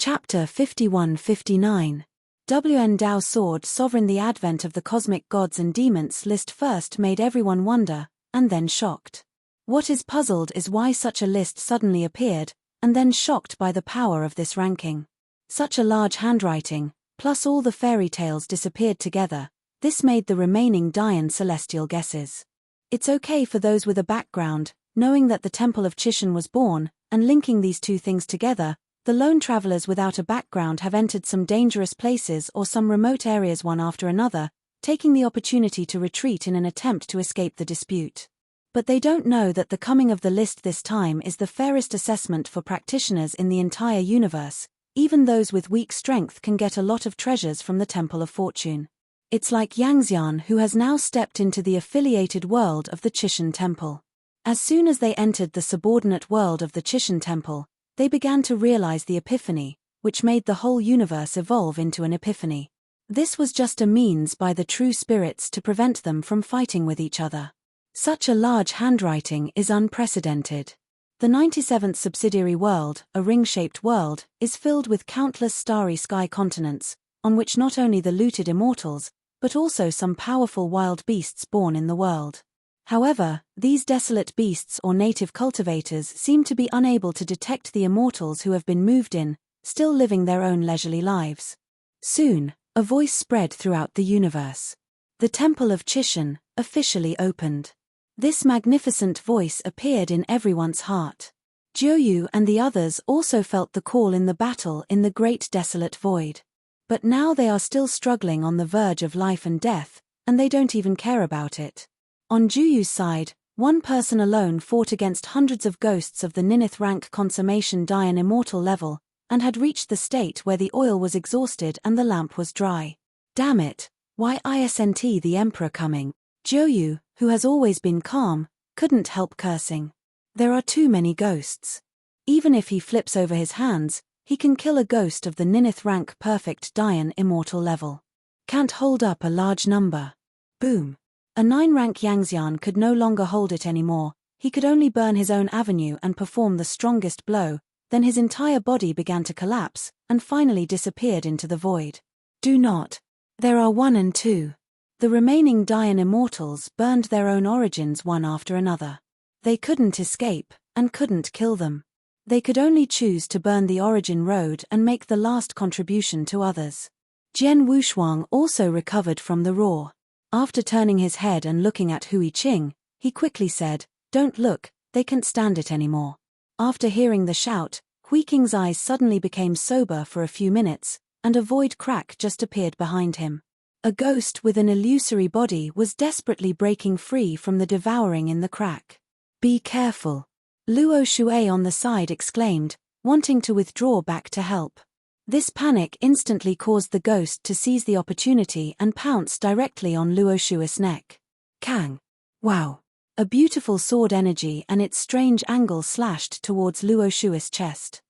Chapter 51-59. WN Dao Sword Sovereign. The advent of the cosmic gods and demons list first made everyone wonder, and then shocked. What is puzzled is why such a list suddenly appeared, and then shocked by the power of this ranking. Such a large handwriting, plus all the fairy tales disappeared together, this made the remaining Dayan celestial guesses. It's okay for those with a background, knowing that the Temple of Chishan was born, and linking these two things together. The lone travelers without a background have entered some dangerous places or some remote areas one after another, taking the opportunity to retreat in an attempt to escape the dispute. But they don't know that the coming of the list this time is the fairest assessment for practitioners in the entire universe. Even those with weak strength can get a lot of treasures from the Temple of Fortune. It's like Yangxian, who has now stepped into the affiliated world of the Chishan Temple. As soon as they entered the subordinate world of the Chishan Temple, they began to realize the epiphany, which made the whole universe evolve into an epiphany. This was just a means by the true spirits to prevent them from fighting with each other. Such a large handwriting is unprecedented. The 97th subsidiary world, a ring-shaped world, is filled with countless starry sky continents, on which not only the looted immortals, but also some powerful wild beasts born in the world. However, these desolate beasts or native cultivators seem to be unable to detect the immortals who have been moved in, still living their own leisurely lives. Soon, a voice spread throughout the universe. The Temple of Chishan, officially opened. This magnificent voice appeared in everyone's heart. Jiuyu and the others also felt the call in the battle in the great desolate void. But now they are still struggling on the verge of life and death, and they don't even care about it. On Juyu's side, one person alone fought against hundreds of ghosts of the ninth rank consummation Dayan immortal level, and had reached the state where the oil was exhausted and the lamp was dry. Damn it, why isn't the Emperor coming? Jiuyu, who has always been calm, couldn't help cursing. There are too many ghosts. Even if he flips over his hands, he can kill a ghost of the ninth rank perfect Dayan immortal level. Can't hold up a large number. Boom. A 9-rank Yangxian could no longer hold it anymore. He could only burn his own avenue and perform the strongest blow, then his entire body began to collapse, and finally disappeared into the void. Do not. There are 1 and 2. The remaining Dayan immortals burned their own origins one after another. They couldn't escape, and couldn't kill them. They could only choose to burn the origin road and make the last contribution to others. Jian Wushuang also recovered from the roar. After turning his head and looking at Hui Qing, he quickly said, "Don't look, they can't stand it anymore." After hearing the shout, Hui Qing's eyes suddenly became sober for a few minutes, and a void crack just appeared behind him. A ghost with an illusory body was desperately breaking free from the devouring in the crack. "Be careful," Luo Shui on the side exclaimed, wanting to withdraw back to help. This panic instantly caused the ghost to seize the opportunity and pounce directly on Luo Shui's neck. Kang! Wow! A beautiful sword energy and its strange angle slashed towards Luo Shui's chest.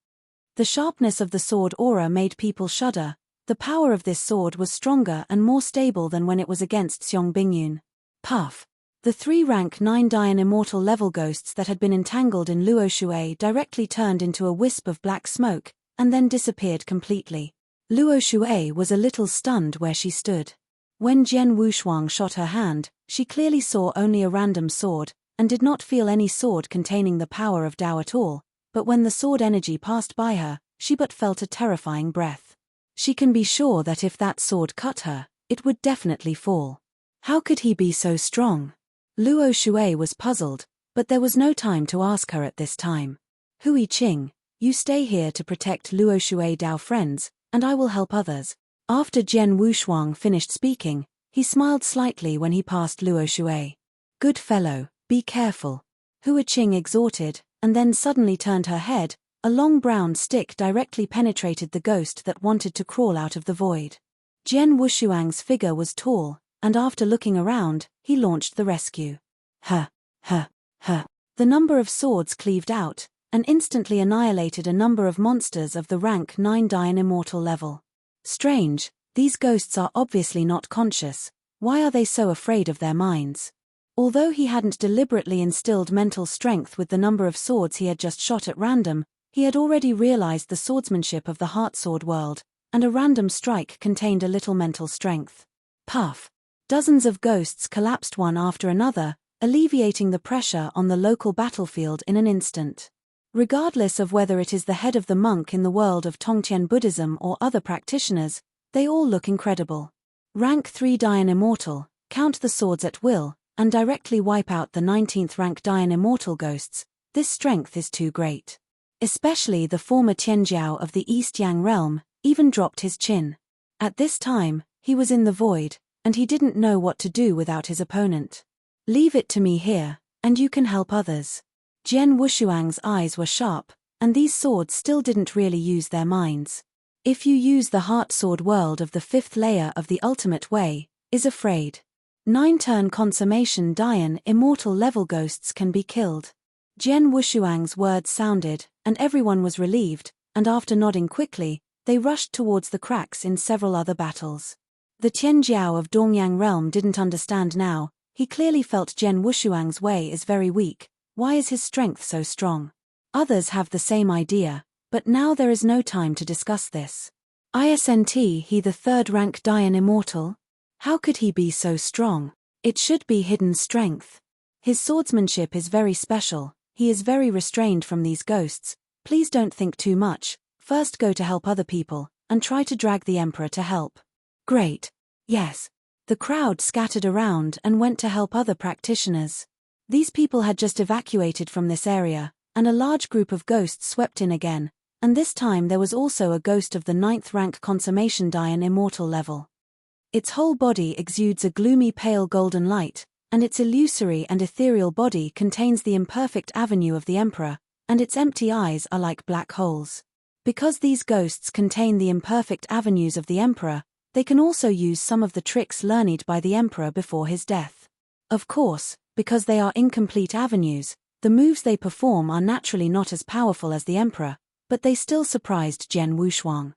The sharpness of the sword aura made people shudder. The power of this sword was stronger and more stable than when it was against Xiong Bingyun. Puff! The 3-rank 9 Dayan immortal level ghosts that had been entangled in Luo Shui directly turned into a wisp of black smoke, and then disappeared completely. Luo Shui was a little stunned where she stood. When Jian Wushuang shot her hand, she clearly saw only a random sword, and did not feel any sword containing the power of Dao at all, but when the sword energy passed by her, she but felt a terrifying breath. She can be sure that if that sword cut her, it would definitely fall. How could he be so strong? Luo Shui was puzzled, but there was no time to ask her at this time. Hui Qing, you stay here to protect Luo Shui Dao friends, and I will help others. After Jian Wushuang finished speaking, he smiled slightly when he passed Luo Shui. Good fellow, be careful. Hui Qing exhorted, and then suddenly turned her head. A long brown stick directly penetrated the ghost that wanted to crawl out of the void. Jian Wushuang's figure was tall, and after looking around, he launched the rescue. The number of swords cleaved out, and instantly annihilated a number of monsters of the rank 9 Dayan immortal level. Strange, these ghosts are obviously not conscious. Why are they so afraid of their minds? Although he hadn't deliberately instilled mental strength with the number of swords he had just shot at random, He had already realized the swordsmanship of the Heartsword world, and a random strike contained a little mental strength. Puff! Dozens of ghosts collapsed one after another, alleviating the pressure on the local battlefield in an instant. Regardless of whether it is the head of the monk in the world of Tongtian Buddhism or other practitioners, they all look incredible. Rank 3 Dayan Immortal, count the swords at will, and directly wipe out the 19th rank Dayan Immortal ghosts. This strength is too great. Especially the former Tianjiao of the East Yang realm, even dropped his chin. At this time, he was in the void, and he didn't know what to do without his opponent. Leave it to me here, and you can help others. Jian Wushuang's eyes were sharp, and these swords still didn't really use their minds. If you use the Heartsword world of the 5th layer of the ultimate way, is afraid. 9-turn consummation Dayan Immortal level ghosts can be killed. Jian Wushuang's words sounded, and everyone was relieved, and after nodding quickly, they rushed towards the cracks in several other battles. The Tianjiao of Dongyang realm didn't understand now. He clearly felt Jian Wushuang's way is very weak. Why is his strength so strong? Others have the same idea, but now there is no time to discuss this. Isn't he the 3rd rank Dayan Immortal? How could he be so strong? It should be hidden strength. His swordsmanship is very special. He is very restrained from these ghosts. Please don't think too much. First go to help other people, and try to drag the Emperor to help. Great. Yes. The crowd scattered around and went to help other practitioners. These people had just evacuated from this area, and a large group of ghosts swept in again, and this time there was also a ghost of the 9th rank consummation Dayan Immortal level. Its whole body exudes a gloomy pale golden light, and its illusory and ethereal body contains the imperfect avenue of the Emperor, and its empty eyes are like black holes. Because these ghosts contain the imperfect avenues of the Emperor, they can also use some of the tricks learned by the Emperor before his death. Of course, because they are incomplete avenues, the moves they perform are naturally not as powerful as the Emperor, but they still surprised Jian Wushuang.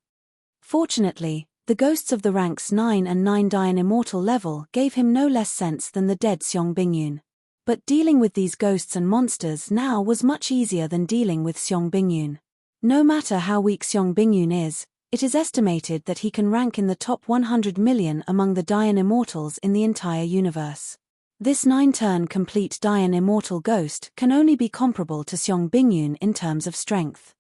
Fortunately, the ghosts of the ranks 9 and 9 Dayan Immortal level gave him no less sense than the dead Xiong Bingyun. But dealing with these ghosts and monsters now was much easier than dealing with Xiong Bingyun. No matter how weak Xiong Bingyun is, it is estimated that he can rank in the top 100 million among the Dayan Immortals in the entire universe. This 9-turn complete Dayan Immortal ghost can only be comparable to Xiong Bingyun in terms of strength.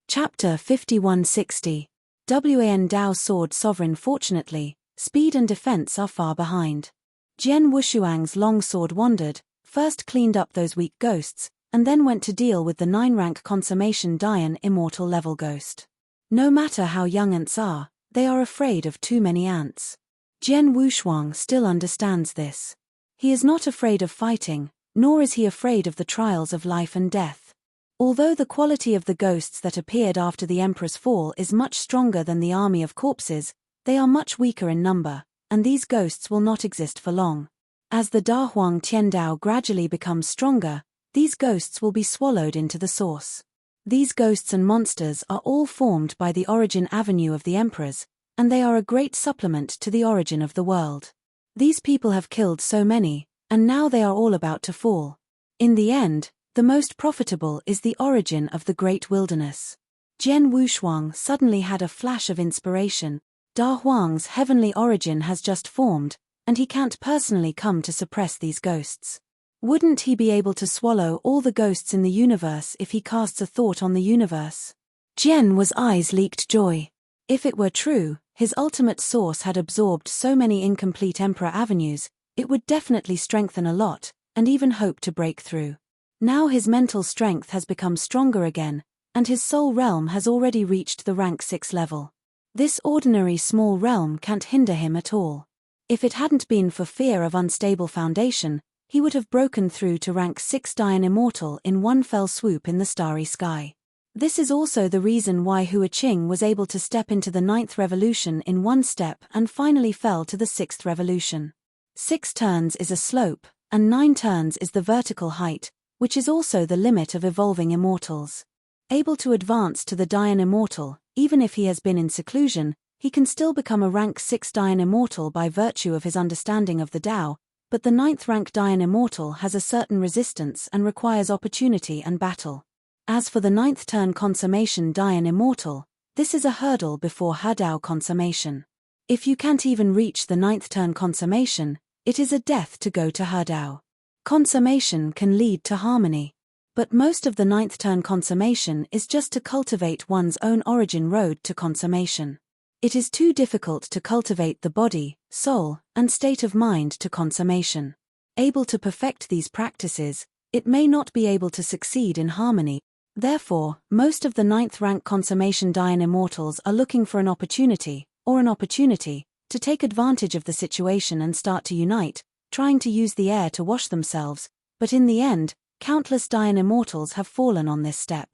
Chapter 5160. Wan Dao Sword Sovereign. Fortunately, speed and defense are far behind. Jian Wushuang's long sword wandered, first cleaned up those weak ghosts, and then went to deal with the 9-rank consummation Dayan Immortal level ghost. No matter how young ants are, they are afraid of too many ants. Jian Wushuang still understands this. He is not afraid of fighting, nor is he afraid of the trials of life and death. Although the quality of the ghosts that appeared after the Emperor's fall is much stronger than the army of corpses, they are much weaker in number, and these ghosts will not exist for long. As the Da Huang Tiandao gradually becomes stronger, these ghosts will be swallowed into the source. These ghosts and monsters are all formed by the origin avenue of the Emperors, and they are a great supplement to the origin of the world. These people have killed so many, and now they are all about to fall. In the end, the most profitable is the origin of the great wilderness. Jian Wushuang suddenly had a flash of inspiration. Da Huang's heavenly origin has just formed, and he can't personally come to suppress these ghosts. Wouldn't he be able to swallow all the ghosts in the universe if he casts a thought on the universe? Jian's eyes leaked joy. If it were true, his ultimate source had absorbed so many incomplete Emperor avenues, it would definitely strengthen a lot, and even hope to break through. Now his mental strength has become stronger again, and his soul realm has already reached the rank 6 level. This ordinary small realm can't hinder him at all. If it hadn't been for fear of unstable foundation, he would have broken through to rank 6 Dayan Immortal in one fell swoop in the starry sky. This is also the reason why Hua Qing was able to step into the 9th revolution in one step and finally fell to the 6th revolution. 6 turns is a slope, and 9 turns is the vertical height, which is also the limit of evolving immortals. Able to advance to the Dayan Immortal, even if he has been in seclusion, he can still become a rank 6 Dayan Immortal by virtue of his understanding of the Tao, but the 9th rank Dayan Immortal has a certain resistance and requires opportunity and battle. As for the ninth turn consummation Dian Immortal, this is a hurdle before Hadao consummation. If you can't even reach the ninth turn consummation, it is a death to go to Hadao. Consummation can lead to harmony. But most of the ninth turn consummation is just to cultivate one's own origin road to consummation. It is too difficult to cultivate the body, soul, and state of mind to consummation. Able to perfect these practices, it may not be able to succeed in harmony. Therefore, most of the ninth rank consummation Dian Immortals are looking for an opportunity, to take advantage of the situation and start to unite, trying to use the air to wash themselves, but in the end, countless Dian Immortals have fallen on this step.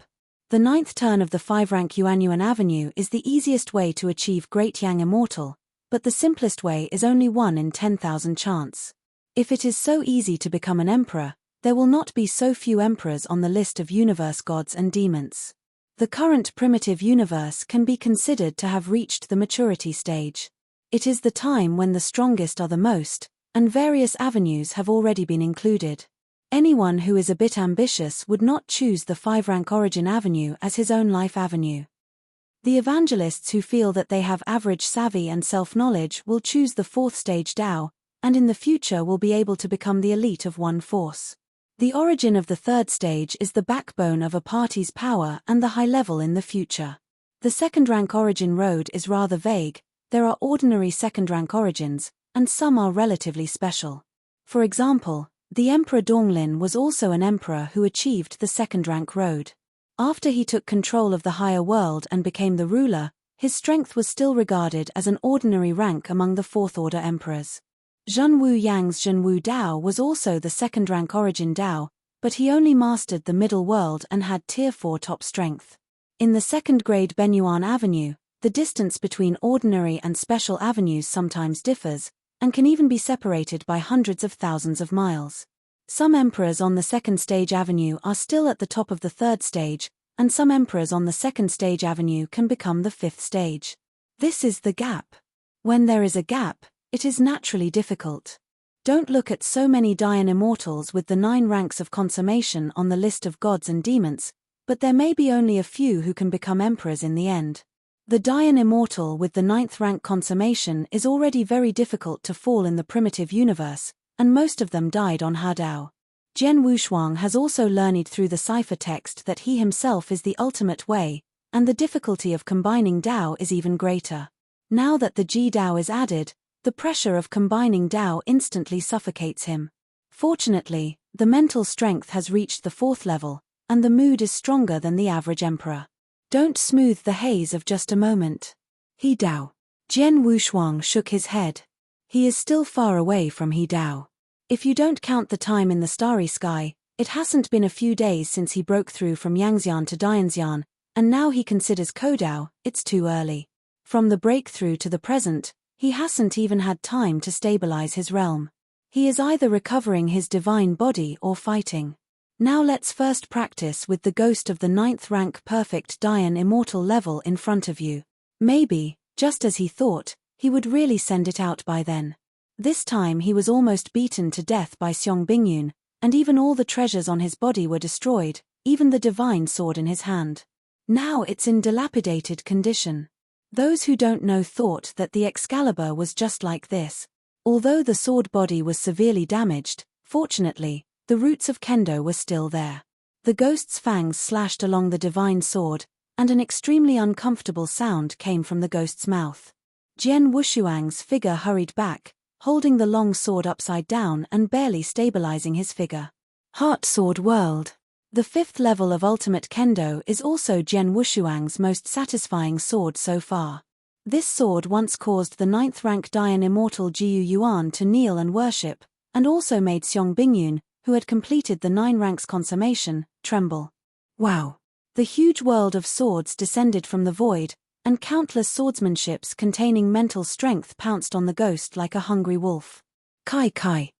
The ninth turn of the 5-rank Yuanyuan Avenue is the easiest way to achieve Great Yang Immortal, but the simplest way is only 1 in 10,000 chance. If it is so easy to become an emperor, there will not be so few emperors on the list of universe gods and demons. The current primitive universe can be considered to have reached the maturity stage. It is the time when the strongest are the most, and various avenues have already been included. Anyone who is a bit ambitious would not choose the 5-rank origin avenue as his own life avenue. The evangelists who feel that they have average savvy and self-knowledge will choose the 4th stage Tao, and in the future will be able to become the elite of one force. The origin of the 3rd stage is the backbone of a party's power and the high level in the future. The 2nd-rank origin road is rather vague. There are ordinary 2nd-rank origins, and some are relatively special. For example, the Emperor Donglin was also an emperor who achieved the 2nd-rank road. After he took control of the higher world and became the ruler, his strength was still regarded as an ordinary rank among the 4th-order emperors. Zhenwu Yang's Zhenwu Dao was also the 2nd-rank origin Dao, but he only mastered the middle world and had Tier 4 top strength. In the 2nd-grade Benyuan Avenue, the distance between ordinary and special avenues sometimes differs, and can even be separated by hundreds of thousands of miles. Some emperors on the 2nd stage avenue are still at the top of the 3rd stage, and some emperors on the 2nd stage avenue can become the 5th stage. This is the gap. When there is a gap, it is naturally difficult. Don't look at so many Dian Immortals with the 9 ranks of consummation on the list of gods and demons, but there may be only a few who can become emperors in the end. The Dian Immortal with the 9th rank consummation is already very difficult to fall in the primitive universe, and most of them died on Hadao. Jian Wushuang has also learned through the cipher text that he himself is the ultimate way, and the difficulty of combining Dao is even greater. Now that the Ji Dao is added, the pressure of combining Dao instantly suffocates him. Fortunately, the mental strength has reached the 4th level, and the mood is stronger than the average emperor. Don't smooth the haze of just a moment. He Dao. Jian Wushuang shook his head. He is still far away from He Dao. If you don't count the time in the starry sky, it hasn't been a few days since he broke through from Yangxian to Dianxian, and now he considers Kodao. It's too early. From the breakthrough to the present, he hasn't even had time to stabilize his realm. He is either recovering his divine body or fighting. Now let's first practice with the ghost of the 9th rank perfect Dian Immortal level in front of you. Maybe, just as he thought, he would really send it out by then. This time he was almost beaten to death by Xiong Bingyun, and even all the treasures on his body were destroyed, even the divine sword in his hand. Now it's in dilapidated condition. Those who don't know thought that the Excalibur was just like this. Although the sword body was severely damaged, fortunately, the roots of kendo were still there. The ghost's fangs slashed along the divine sword, and an extremely uncomfortable sound came from the ghost's mouth. Jian Wushuang's figure hurried back, holding the long sword upside down and barely stabilizing his figure. Heart Sword World. The 5th level of Ultimate Kendo is also Jian Wushuang's most satisfying sword so far. This sword once caused the 9th rank Dian Immortal Jiu Yuan to kneel and worship, and also made Xiong Bingyun, who had completed the 9 ranks consummation, tremble. Wow! The huge world of swords descended from the void, and countless swordsmanships containing mental strength pounced on the ghost like a hungry wolf. Kai Kai.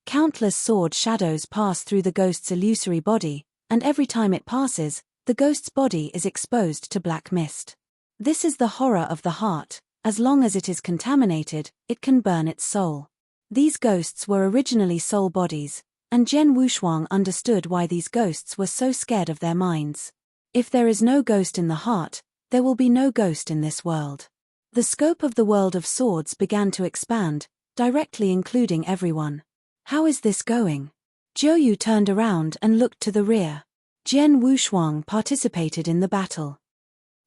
Countless sword shadows pass through the ghost's illusory body, and every time it passes, the ghost's body is exposed to black mist. This is the horror of the heart. As long as it is contaminated, it can burn its soul. These ghosts were originally soul bodies, and Jian Wushuang understood why these ghosts were so scared of their minds. If there is no ghost in the heart, there will be no ghost in this world. The scope of the world of swords began to expand, directly including everyone. How is this going? Zhou turned around and looked to the rear. Jian Wushuang participated in the battle.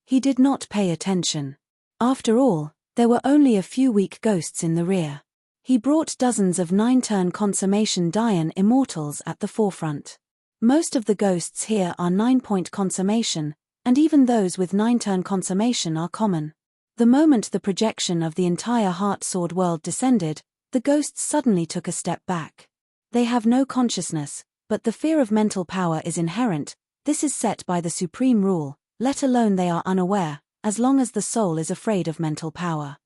He did not pay attention. After all, there were only a few weak ghosts in the rear. He brought dozens of 9-turn consummation Dian immortals at the forefront. Most of the ghosts here are 9-point consummation, and even those with 9-turn consummation are common. The moment the projection of the entire heart sword world descended, the ghosts suddenly took a step back. They have no consciousness, but the fear of mental power is inherent. This is set by the supreme rule, let alone they are unaware, as long as the soul is afraid of mental power.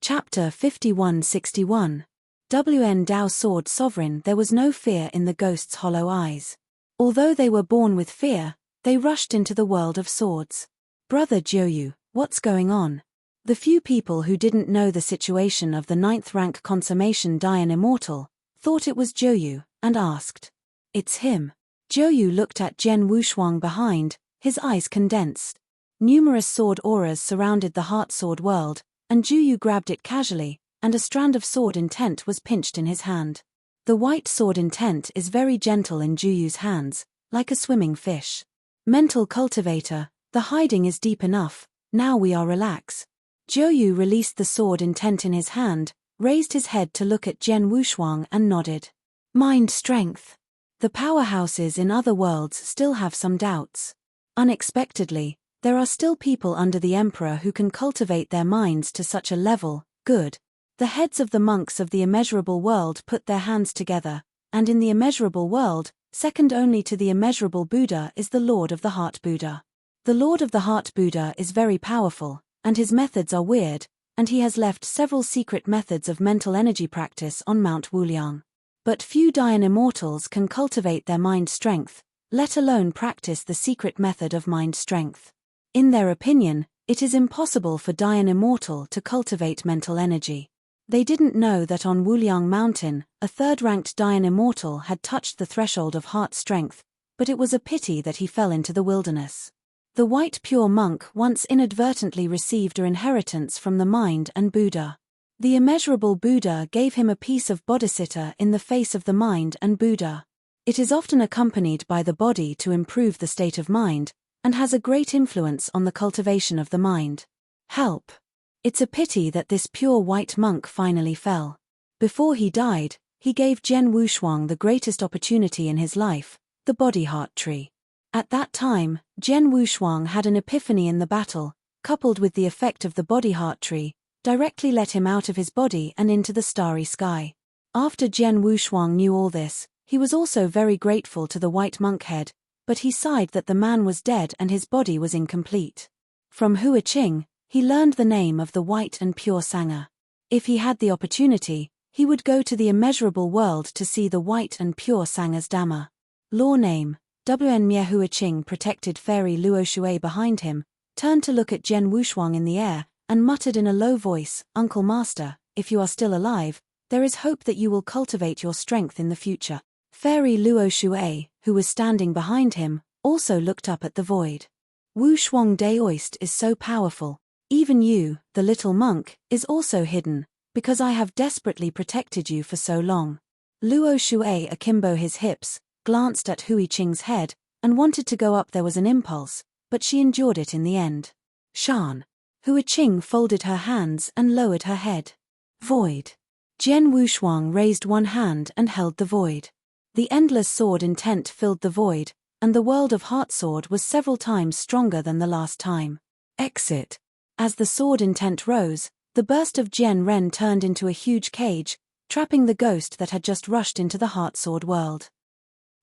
Chapter 5161. WN Dao Sword Sovereign. There was no fear in the ghosts' hollow eyes. Although they were born with fear, they rushed into the world of swords. Brother Zhou, what's going on? The few people who didn't know the situation of the 9th rank consummation Dian Immortal thought it was Zhou, and asked. It's him. Zhou looked at Jian Wushuang behind, his eyes condensed. Numerous sword auras surrounded the heart sword world, and Zhou grabbed it casually, and a strand of sword intent was pinched in his hand. The white sword intent is very gentle in Zhou's hands, like a swimming fish. Mental cultivator, the hiding is deep enough, now we are relax. Zhou released the sword intent in his hand, raised his head to look at Jian Wushuang and nodded. Mind strength. The powerhouses in other worlds still have some doubts. Unexpectedly, there are still people under the emperor who can cultivate their minds to such a level. Good. The heads of the monks of the immeasurable world put their hands together, and in the immeasurable world, second only to the immeasurable Buddha is the Lord of the Heart Buddha. The Lord of the Heart Buddha is very powerful, and his methods are weird, and he has left several secret methods of mental energy practice on Mount Wuliang. But few Dian immortals can cultivate their mind strength, let alone practice the secret method of mind strength. In their opinion, it is impossible for Dian immortal to cultivate mental energy. They didn't know that on Wuliang Mountain, a 3rd-ranked Dian immortal had touched the threshold of heart strength, but it was a pity that he fell into the wilderness. The white pure monk once inadvertently received an inheritance from the mind and Buddha. The immeasurable Buddha gave him a piece of bodhicitta in the face of the mind and Buddha. It is often accompanied by the body to improve the state of mind, and has a great influence on the cultivation of the mind. Help. It's a pity that this pure white monk finally fell. Before he died, he gave Jian Wushuang the greatest opportunity in his life, the body heart tree. At that time, Jian Wushuang had an epiphany in the battle, coupled with the effect of the body heart tree, directly let him out of his body and into the starry sky. After Jian Wushuang knew all this, he was also very grateful to the white monk head, but he sighed that the man was dead and his body was incomplete. From Hua Qing, he learned the name of the white and pure Sangha. If he had the opportunity, he would go to the immeasurable world to see the white and pure Sangha's Dhamma. Law name, Wn Mie Hua Qing protected fairy Luo Shui behind him, turned to look at Jian Wushuang in the air, and muttered in a low voice, Uncle Master, if you are still alive, there is hope that you will cultivate your strength in the future. Fairy Luo Shui, who was standing behind him, also looked up at the void. Wu Shuang Daoist is so powerful. Even you, the little monk, is also hidden, because I have desperately protected you for so long. Luo Shui akimbo his hips, glanced at Hui Qing's head, and wanted to go up. There was an impulse, but she endured it in the end. Shan. Hua Qing folded her hands and lowered her head. Void. Jian Wushuang raised one hand and held the void. The endless sword intent filled the void, and the world of heart sword was several times stronger than the last time. Exit. As the sword intent rose, the burst of Jian Ren turned into a huge cage, trapping the ghost that had just rushed into the heart sword world.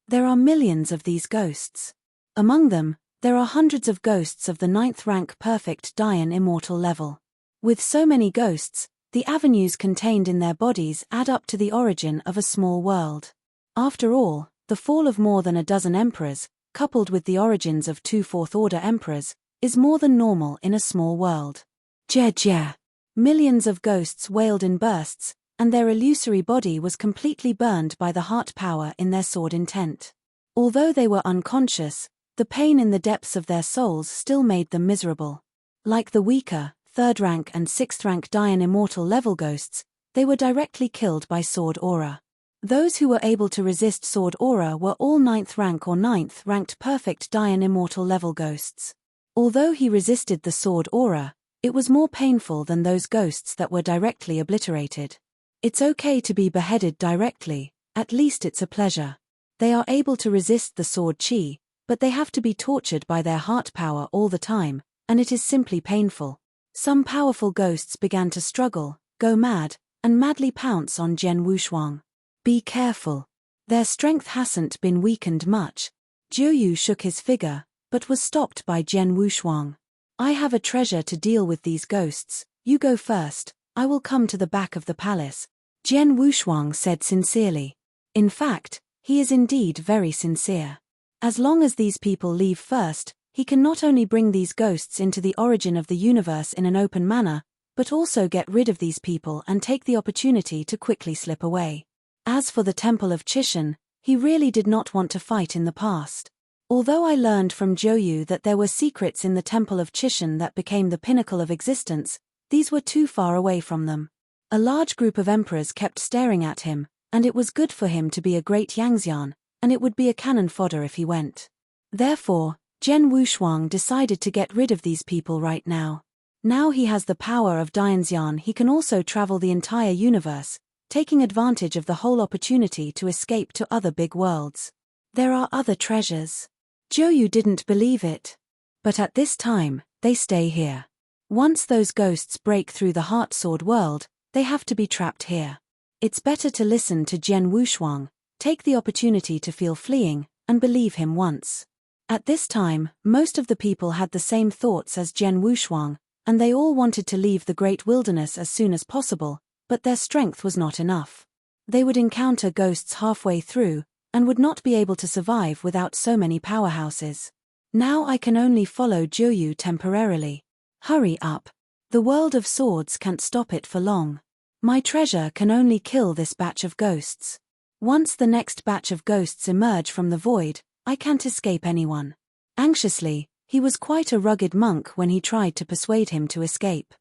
There are millions of these ghosts. Among them, there are hundreds of ghosts of the 9th rank perfect Dian immortal level. With so many ghosts, the avenues contained in their bodies add up to the origin of a small world. After all, the fall of more than a dozen emperors, coupled with the origins of 2 fourth-order emperors, is more than normal in a small world. Jia. Millions of ghosts wailed in bursts, and their illusory body was completely burned by the heart power in their sword intent. Although they were unconscious, the pain in the depths of their souls still made them miserable. Like the weaker, 3rd rank and 6th rank Dian Immortal level ghosts, they were directly killed by sword aura. Those who were able to resist sword aura were all 9th rank or 9th ranked perfect Dian Immortal level ghosts. Although he resisted the sword aura, it was more painful than those ghosts that were directly obliterated. It's okay to be beheaded directly, at least it's a pleasure. They are able to resist the sword chi, but they have to be tortured by their heart power all the time, and it is simply painful. Some powerful ghosts began to struggle, go mad, and madly pounce on Jian Wushuang. Be careful. Their strength hasn't been weakened much. Jiuyu shook his figure, but was stopped by Jian Wushuang. I have a treasure to deal with these ghosts, you go first, I will come to the back of the palace, Jian Wushuang said sincerely. In fact, he is indeed very sincere. As long as these people leave first, he can not only bring these ghosts into the origin of the universe in an open manner, but also get rid of these people and take the opportunity to quickly slip away. As for the Temple of Chishan, he really did not want to fight in the past. Although I learned from Jiuyu that there were secrets in the Temple of Chishan that became the pinnacle of existence, these were too far away from them. A large group of emperors kept staring at him, and it was good for him to be a great Yangxian, and it would be a cannon fodder if he went. Therefore, Jian Wushuang decided to get rid of these people right now. Now he has the power of Dianxian, he can also travel the entire universe, taking advantage of the whole opportunity to escape to other big worlds. There are other treasures. Jiuyu didn't believe it. But at this time, they stay here. Once those ghosts break through the heart sword world, they have to be trapped here. It's better to listen to Jian Wushuang, take the opportunity to feel fleeing, and believe him once. At this time, most of the people had the same thoughts as Jian Wushuang, and they all wanted to leave the great wilderness as soon as possible, but their strength was not enough. They would encounter ghosts halfway through, and would not be able to survive without so many powerhouses. Now I can only follow Jiuyu temporarily. Hurry up. The world of swords can't stop it for long. My treasure can only kill this batch of ghosts. Once the next batch of ghosts emerge from the void, I can't escape anyone. Anxiously, he was quite a rugged monk when he tried to persuade him to escape.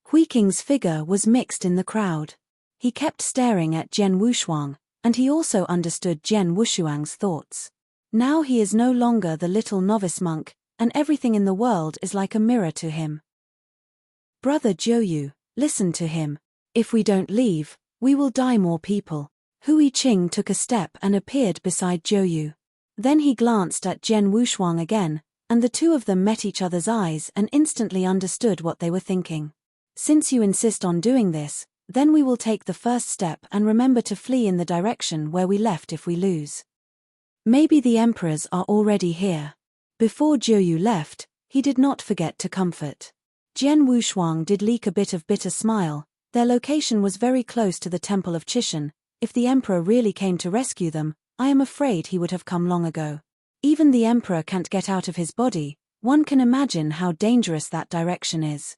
Hui Qing's figure was mixed in the crowd. He kept staring at Jian Wushuang, and he also understood Jian Wushuang's thoughts. Now he is no longer the little novice monk, and everything in the world is like a mirror to him. Brother Jiuyu, listen to him. If we don't leave, we will die more people. Hui Qing took a step and appeared beside Jiuyu. Then he glanced at Jian Wushuang again, and the two of them met each other's eyes and instantly understood what they were thinking. Since you insist on doing this, then we will take the first step and remember to flee in the direction where we left if we lose. Maybe the emperors are already here. Before Jiuyu left, he did not forget to comfort. Jian Wushuang did leak a bit of bitter smile. Their location was very close to the Temple of Chishan. If the emperor really came to rescue them, I am afraid he would have come long ago. Even the emperor can't get out of his body. One can imagine how dangerous that direction is.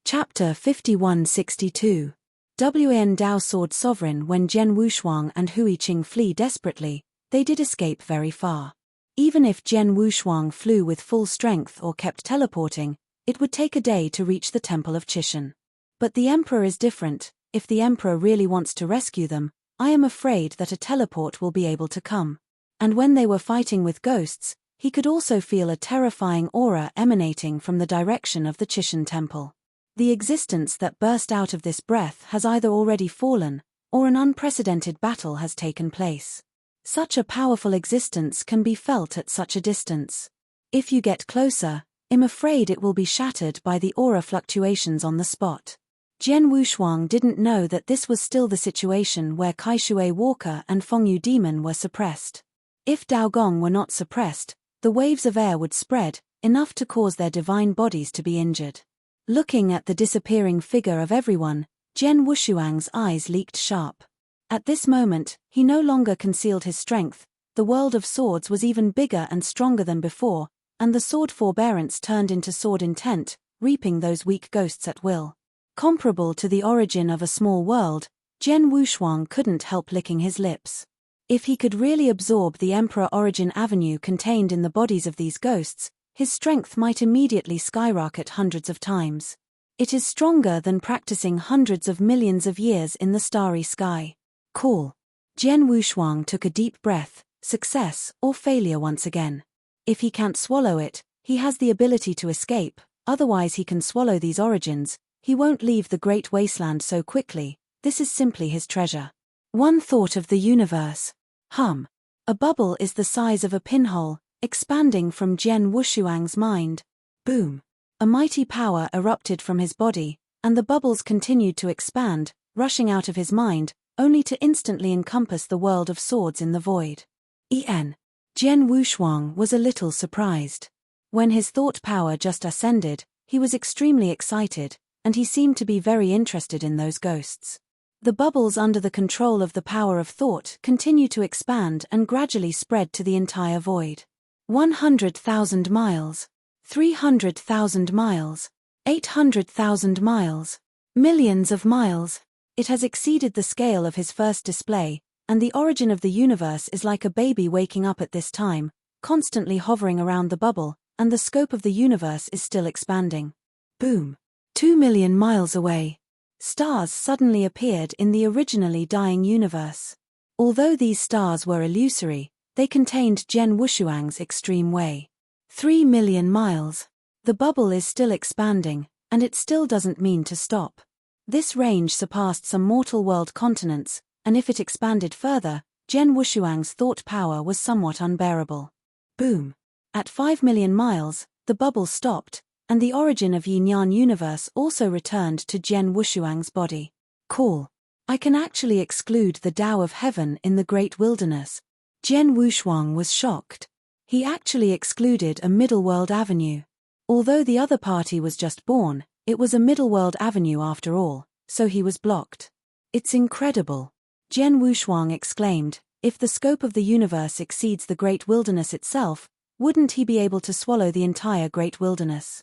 Chapter 5162. Wan Dao Sword Sovereign. When Jian Wushuang and Hui Qing flee desperately, they did escape very far. Even if Jian Wushuang flew with full strength or kept teleporting, it would take a day to reach the Temple of Chishan. But the emperor is different. If the emperor really wants to rescue them, I am afraid that a teleport will be able to come. And when they were fighting with ghosts, he could also feel a terrifying aura emanating from the direction of the Chishan temple. The existence that burst out of this breath has either already fallen, or an unprecedented battle has taken place. Such a powerful existence can be felt at such a distance. If you get closer, I'm afraid it will be shattered by the aura fluctuations on the spot. Jian Wushuang didn't know that this was still the situation where Kaishui Walker and Fengyu Demon were suppressed. If Daogong were not suppressed, the waves of air would spread, enough to cause their divine bodies to be injured. Looking at the disappearing figure of everyone, Jian Wushuang's eyes leaked sharp. At this moment, he no longer concealed his strength. The world of swords was even bigger and stronger than before, and the sword forbearance turned into sword intent, reaping those weak ghosts at will. Comparable to the origin of a small world, Jian Wushuang couldn't help licking his lips. If he could really absorb the Emperor Origin Avenue contained in the bodies of these ghosts, his strength might immediately skyrocket hundreds of times. It is stronger than practicing hundreds of millions of years in the starry sky. Cool. Jian Wushuang took a deep breath. Success or failure once again. If he can't swallow it, he has the ability to escape, otherwise he can swallow these origins. He won't leave the great wasteland so quickly. This is simply his treasure. One thought of the universe. A bubble is the size of a pinhole, expanding from Jian Wushuang's mind. Boom. A mighty power erupted from his body, and the bubbles continued to expand, rushing out of his mind, only to instantly encompass the world of swords in the void. Jian Wushuang was a little surprised. When his thought power just ascended, he was extremely excited, and he seemed to be very interested in those ghosts. The bubbles under the control of the power of thought continue to expand and gradually spread to the entire void. 100,000 miles. 300,000 miles. 800,000 miles. Millions of miles. It has exceeded the scale of his first display, and the origin of the universe is like a baby waking up at this time, constantly hovering around the bubble, and the scope of the universe is still expanding. Boom. 2 million miles away. Stars suddenly appeared in the originally dying universe. Although these stars were illusory, they contained Jian Wushuang's extreme way. 3 million miles. The bubble is still expanding, and it still doesn't mean to stop. This range surpassed some mortal world continents, and if it expanded further, Jian Wushuang's thought power was somewhat unbearable. Boom. At 5 million miles, the bubble stopped, and the origin of Yin-Yang universe also returned to Jian Wushuang's body. Cool. I can actually exclude the Tao of heaven in the great wilderness. Jian Wushuang was shocked. He actually excluded a middle world avenue. Although the other party was just born, it was a middle world avenue after all, so he was blocked. It's incredible. Jian Wushuang exclaimed, if the scope of the universe exceeds the great wilderness itself, wouldn't he be able to swallow the entire great wilderness?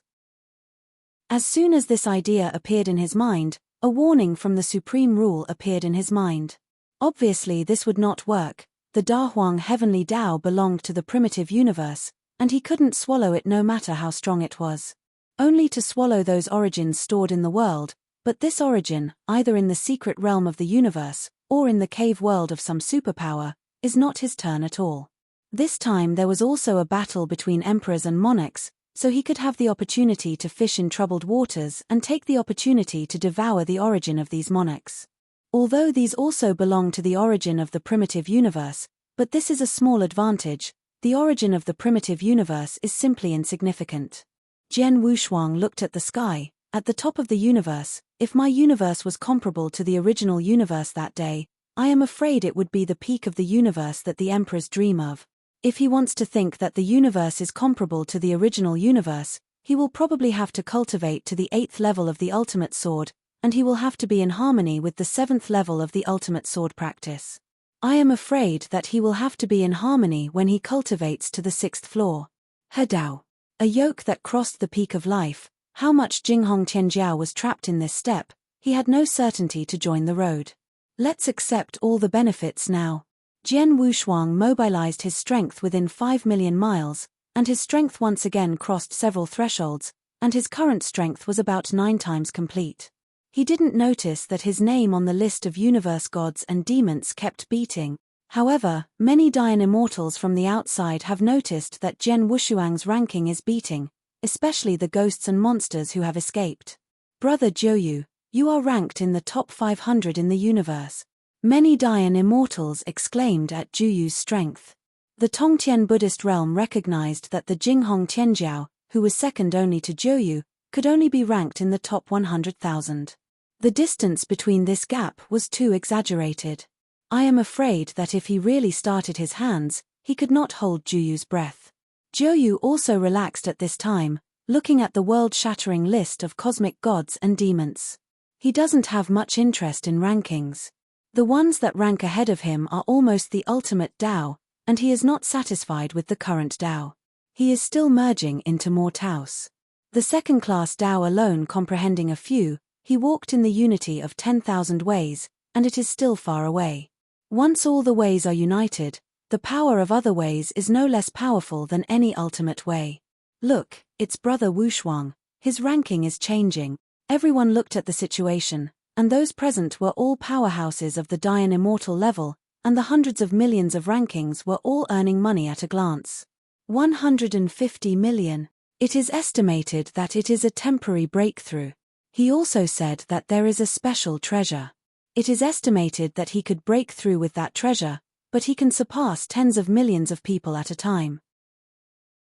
As soon as this idea appeared in his mind, a warning from the supreme rule appeared in his mind. Obviously this would not work. The Dahuang heavenly Tao belonged to the primitive universe, and he couldn't swallow it no matter how strong it was. Only to swallow those origins stored in the world, but this origin, either in the secret realm of the universe, or in the cave world of some superpower, is not his turn at all. This time there was also a battle between emperors and monarchs, so he could have the opportunity to fish in troubled waters and take the opportunity to devour the origin of these monarchs. Although these also belong to the origin of the primitive universe, but this is a small advantage, the origin of the primitive universe is simply insignificant. Jian Wushuang looked at the sky, at the top of the universe. If my universe was comparable to the original universe that day, I am afraid it would be the peak of the universe that the emperors dream of. If he wants to think that the universe is comparable to the original universe, he will probably have to cultivate to the 8th level of the ultimate sword, and he will have to be in harmony with the 7th level of the ultimate sword practice. I am afraid that he will have to be in harmony when he cultivates to the 6th floor. Hedao. A yoke that crossed the peak of life. How much Jinghong Tianjiao was trapped in this step, he had no certainty to join the road. Let's accept all the benefits now. Jian Wushuang mobilized his strength within 5 million miles, and his strength once again crossed several thresholds, and his current strength was about 9 times complete. He didn't notice that his name on the list of universe gods and demons kept beating. However, many Dayan immortals from the outside have noticed that Jian Wushuang's ranking is beating, especially the ghosts and monsters who have escaped. Brother Jiuyu, you are ranked in the top 500 in the universe. Many Dayan immortals exclaimed at Jiuyu's strength. The Tongtian Buddhist realm recognized that the Jinghong Tianjiao, who was second only to Jiuyu, could only be ranked in the top 100,000. The distance between this gap was too exaggerated. I am afraid that if he really started his hands, he could not hold Jiuyu's breath. Jiuyu also relaxed at this time, looking at the world-shattering list of cosmic gods and demons. He doesn't have much interest in rankings. The ones that rank ahead of him are almost the ultimate Tao, and he is not satisfied with the current Tao. He is still merging into more Taos. The second-class Tao alone comprehending a few, He walked in the unity of 10,000 ways, and it is still far away. Once all the ways are united, the power of other ways is no less powerful than any ultimate way. Look, it's Brother Wushuang. His ranking is changing. Everyone looked at the situation, and those present were all powerhouses of the Dian Immortal level, and the hundreds of millions of rankings were all earning money at a glance. 150 million. It is estimated that it is a temporary breakthrough. He also said that there is a special treasure. It is estimated that he could break through with that treasure, but he can surpass tens of millions of people at a time.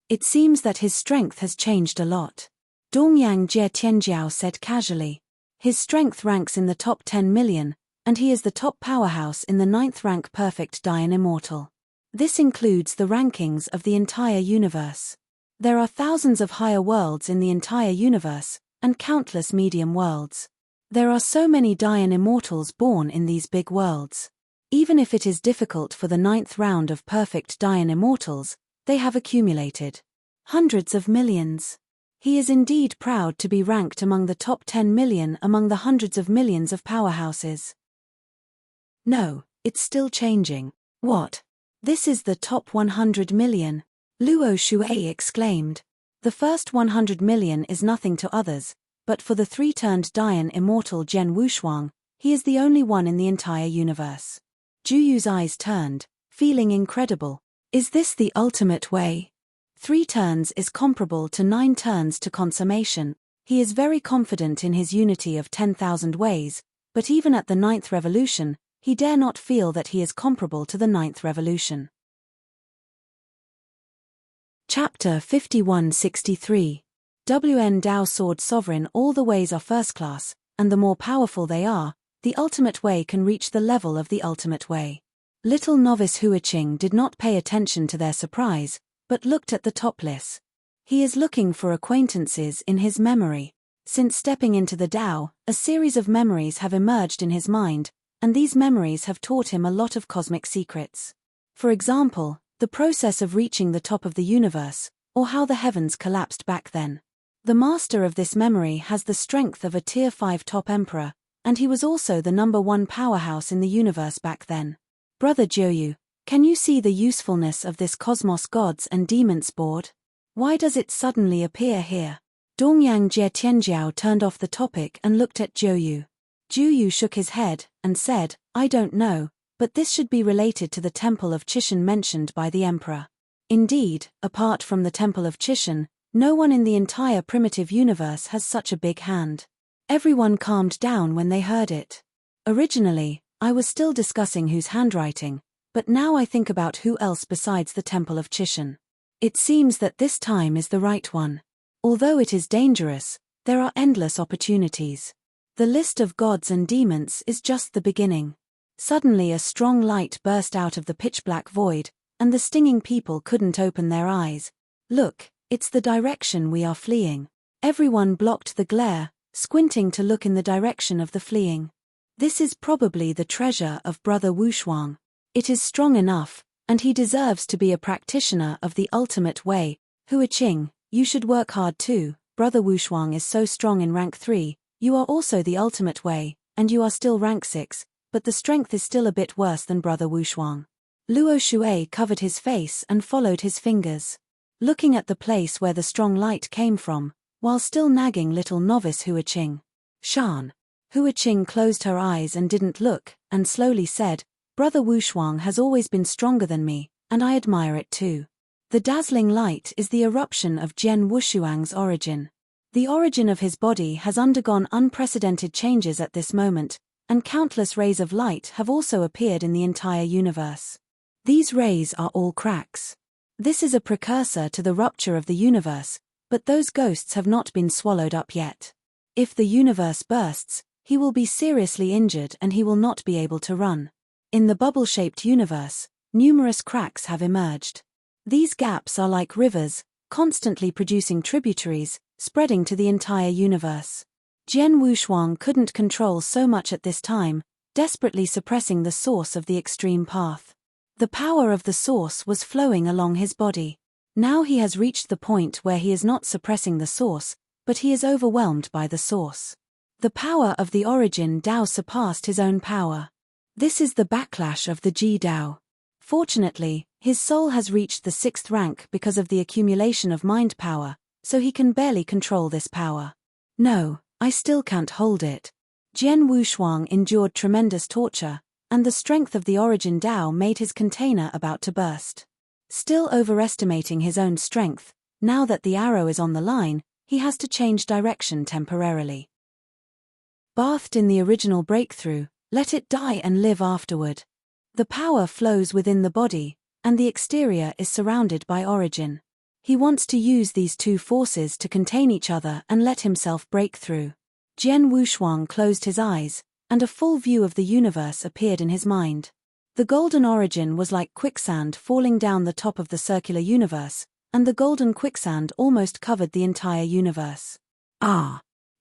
It seems that his strength has changed a lot. Dongyang Jie Tianjiao said casually. His strength ranks in the top 10 million, and he is the top powerhouse in the 9th rank perfect Dian Immortal. This includes the rankings of the entire universe. There are thousands of higher worlds in the entire universe, and countless medium worlds. There are so many Dian Immortals born in these big worlds. Even if it is difficult for the 9th round of perfect Dian Immortals, they have accumulated hundreds of millions. He is indeed proud to be ranked among the top 10 million among the hundreds of millions of powerhouses. No, it's still changing. What? This is the top 100 million? Luo Shuai exclaimed. The first 100 million is nothing to others, but for the three-turned Dian Immortal Zhen Wushuang, he is the only one in the entire universe. Juyu's eyes turned, feeling incredible. Is this the ultimate way? 3 turns is comparable to 9 turns to consummation. He is very confident in his unity of 10,000 ways, but even at the 9th revolution, he dare not feel that he is comparable to the 9th revolution. Chapter 5163. WN Dao Sword Sovereign. All the ways are first class, and the more powerful they are, the ultimate way can reach the level of the ultimate way. Little novice Huiqing did not pay attention to their surprise, but looked at the top list. He is looking for acquaintances in his memory. Since stepping into the Dao, a series of memories have emerged in his mind, and these memories have taught him a lot of cosmic secrets. For example, the process of reaching the top of the universe, or how the heavens collapsed back then. The master of this memory has the strength of a Tier 5 top emperor, and he was also the #1 powerhouse in the universe back then. Brother Jiuyu, can you see the usefulness of this Cosmos Gods and Demons board? Why does it suddenly appear here? Dongyang Jie Tianjiao turned off the topic and looked at Jiuyu. Jiuyu shook his head and said, I don't know, but this should be related to the Temple of Chishan mentioned by the Emperor. Indeed, apart from the Temple of Chishan, no one in the entire primitive universe has such a big hand. Everyone calmed down when they heard it. Originally, I was still discussing whose handwriting, but now I think about who else besides the Temple of Chishan. It seems that this time is the right one. Although it is dangerous, there are endless opportunities. The list of gods and demons is just the beginning. Suddenly a strong light burst out of the pitch-black void, and the stinging people couldn't open their eyes. Look, it's the direction we are fleeing. Everyone blocked the glare, squinting to look in the direction of the fleeing. This is probably the treasure of Brother Wushuang. It is strong enough, and he deserves to be a practitioner of the ultimate way. Huiqing, you should work hard too. Brother Wushuang is so strong in rank 3, you are also the ultimate way, and you are still rank 6, but the strength is still a bit worse than Brother Wushuang. Luo Shuai covered his face and followed his fingers, looking at the place where the strong light came from, while still nagging little novice Huiqing. Shan. Huiqing closed her eyes and didn't look, and slowly said, Brother Wushuang has always been stronger than me, and I admire it too. The dazzling light is the eruption of Zhen Wushuang's origin. The origin of his body has undergone unprecedented changes at this moment, and countless rays of light have also appeared in the entire universe. These rays are all cracks. This is a precursor to the rupture of the universe, but those ghosts have not been swallowed up yet. If the universe bursts, he will be seriously injured and he will not be able to run. In the bubble-shaped universe, numerous cracks have emerged. These gaps are like rivers, constantly producing tributaries, spreading to the entire universe. Zhen Wushuang couldn't control so much at this time, desperately suppressing the source of the extreme path. The power of the source was flowing along his body. Now he has reached the point where he is not suppressing the source, but he is overwhelmed by the source. The power of the origin Dao surpassed his own power. This is the backlash of the Ji Dao. Fortunately, his soul has reached the 6th rank because of the accumulation of mind power, so he can barely control this power. No, I still can't hold it. Jian Wushuang endured tremendous torture, and the strength of the origin Dao made his container about to burst. Still overestimating his own strength, now that the arrow is on the line, he has to change direction temporarily. Bathed in the original breakthrough, let it die and live afterward. The power flows within the body, and the exterior is surrounded by origin. He wants to use these two forces to contain each other and let himself break through. Jian Wushuang closed his eyes, and a full view of the universe appeared in his mind. The golden origin was like quicksand falling down the top of the circular universe, and the golden quicksand almost covered the entire universe.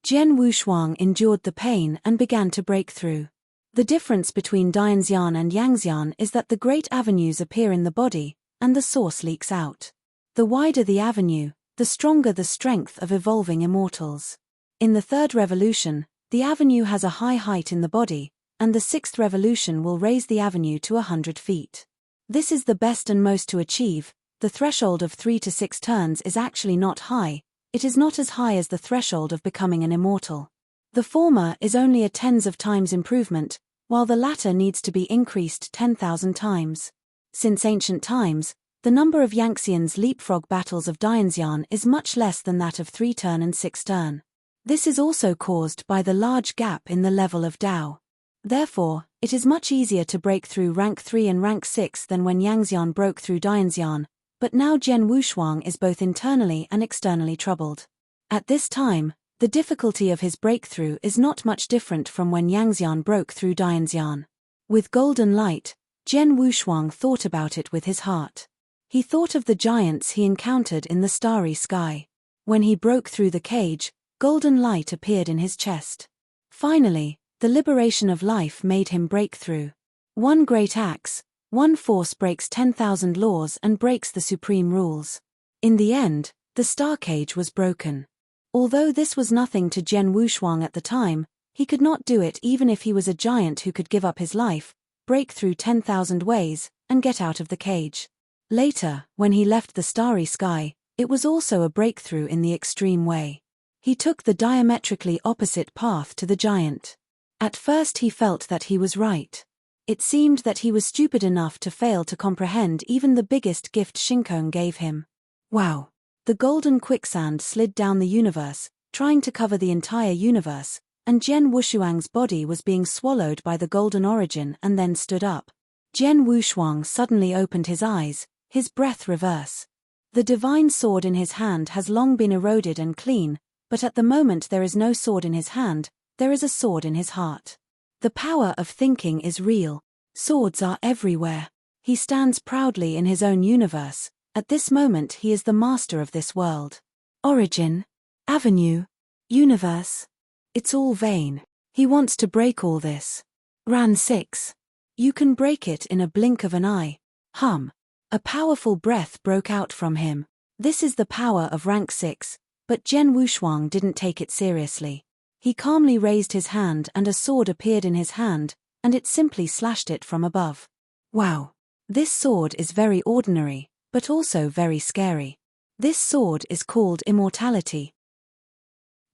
Jian Wushuang endured the pain and began to break through. The difference between Dianxian and Yangxian is that the great avenues appear in the body, and the source leaks out. The wider the avenue, the stronger the strength of evolving immortals. In the 3rd revolution, the avenue has a high height in the body, and the 6th revolution will raise the avenue to 100 feet. This is the best and most to achieve. The threshold of 3 to 6 turns is actually not high. It is not as high as the threshold of becoming an immortal. The former is only a tens of times improvement, while the latter needs to be increased 10,000 times. Since ancient times, the number of Yangxian's leapfrog battles of Dianxian is much less than that of 3-turn and 6-turn. This is also caused by the large gap in the level of Dao. Therefore, it is much easier to break through rank 3 and rank 6 than when Yangxian broke through Dianxian, but now Jian Wushuang is both internally and externally troubled. At this time, the difficulty of his breakthrough is not much different from when Yangxian broke through Dianxian. With golden light, Jian Wushuang thought about it with his heart. He thought of the giants he encountered in the starry sky. When he broke through the cage, golden light appeared in his chest. Finally, the liberation of life made him break through. One great axe, one force breaks 10,000 laws and breaks the supreme rules. In the end, the star cage was broken. Although this was nothing to Jian Wushuang at the time, he could not do it even if he was a giant who could give up his life, break through 10,000 ways, and get out of the cage. Later, when he left the starry sky, it was also a breakthrough in the extreme way. He took the diametrically opposite path to the giant. At first he felt that he was right. It seemed that he was stupid enough to fail to comprehend even the biggest gift Shinkong gave him. Wow! The golden quicksand slid down the universe, trying to cover the entire universe, and Jian Wushuang's body was being swallowed by the golden origin and then stood up. Jian Wushuang suddenly opened his eyes, his breath reverse. The divine sword in his hand has long been eroded and clean, but at the moment there is no sword in his hand, there is a sword in his heart. The power of thinking is real. Swords are everywhere. He stands proudly in his own universe. At this moment he is the master of this world. Origin, avenue, universe. It's all vain. He wants to break all this. Ran 6. You can break it in a blink of an eye. A powerful breath broke out from him. This is the power of rank 6, but Jian Wushuang didn't take it seriously. He calmly raised his hand and a sword appeared in his hand, and it simply slashed it from above. Wow! This sword is very ordinary, but also very scary. This sword is called immortality.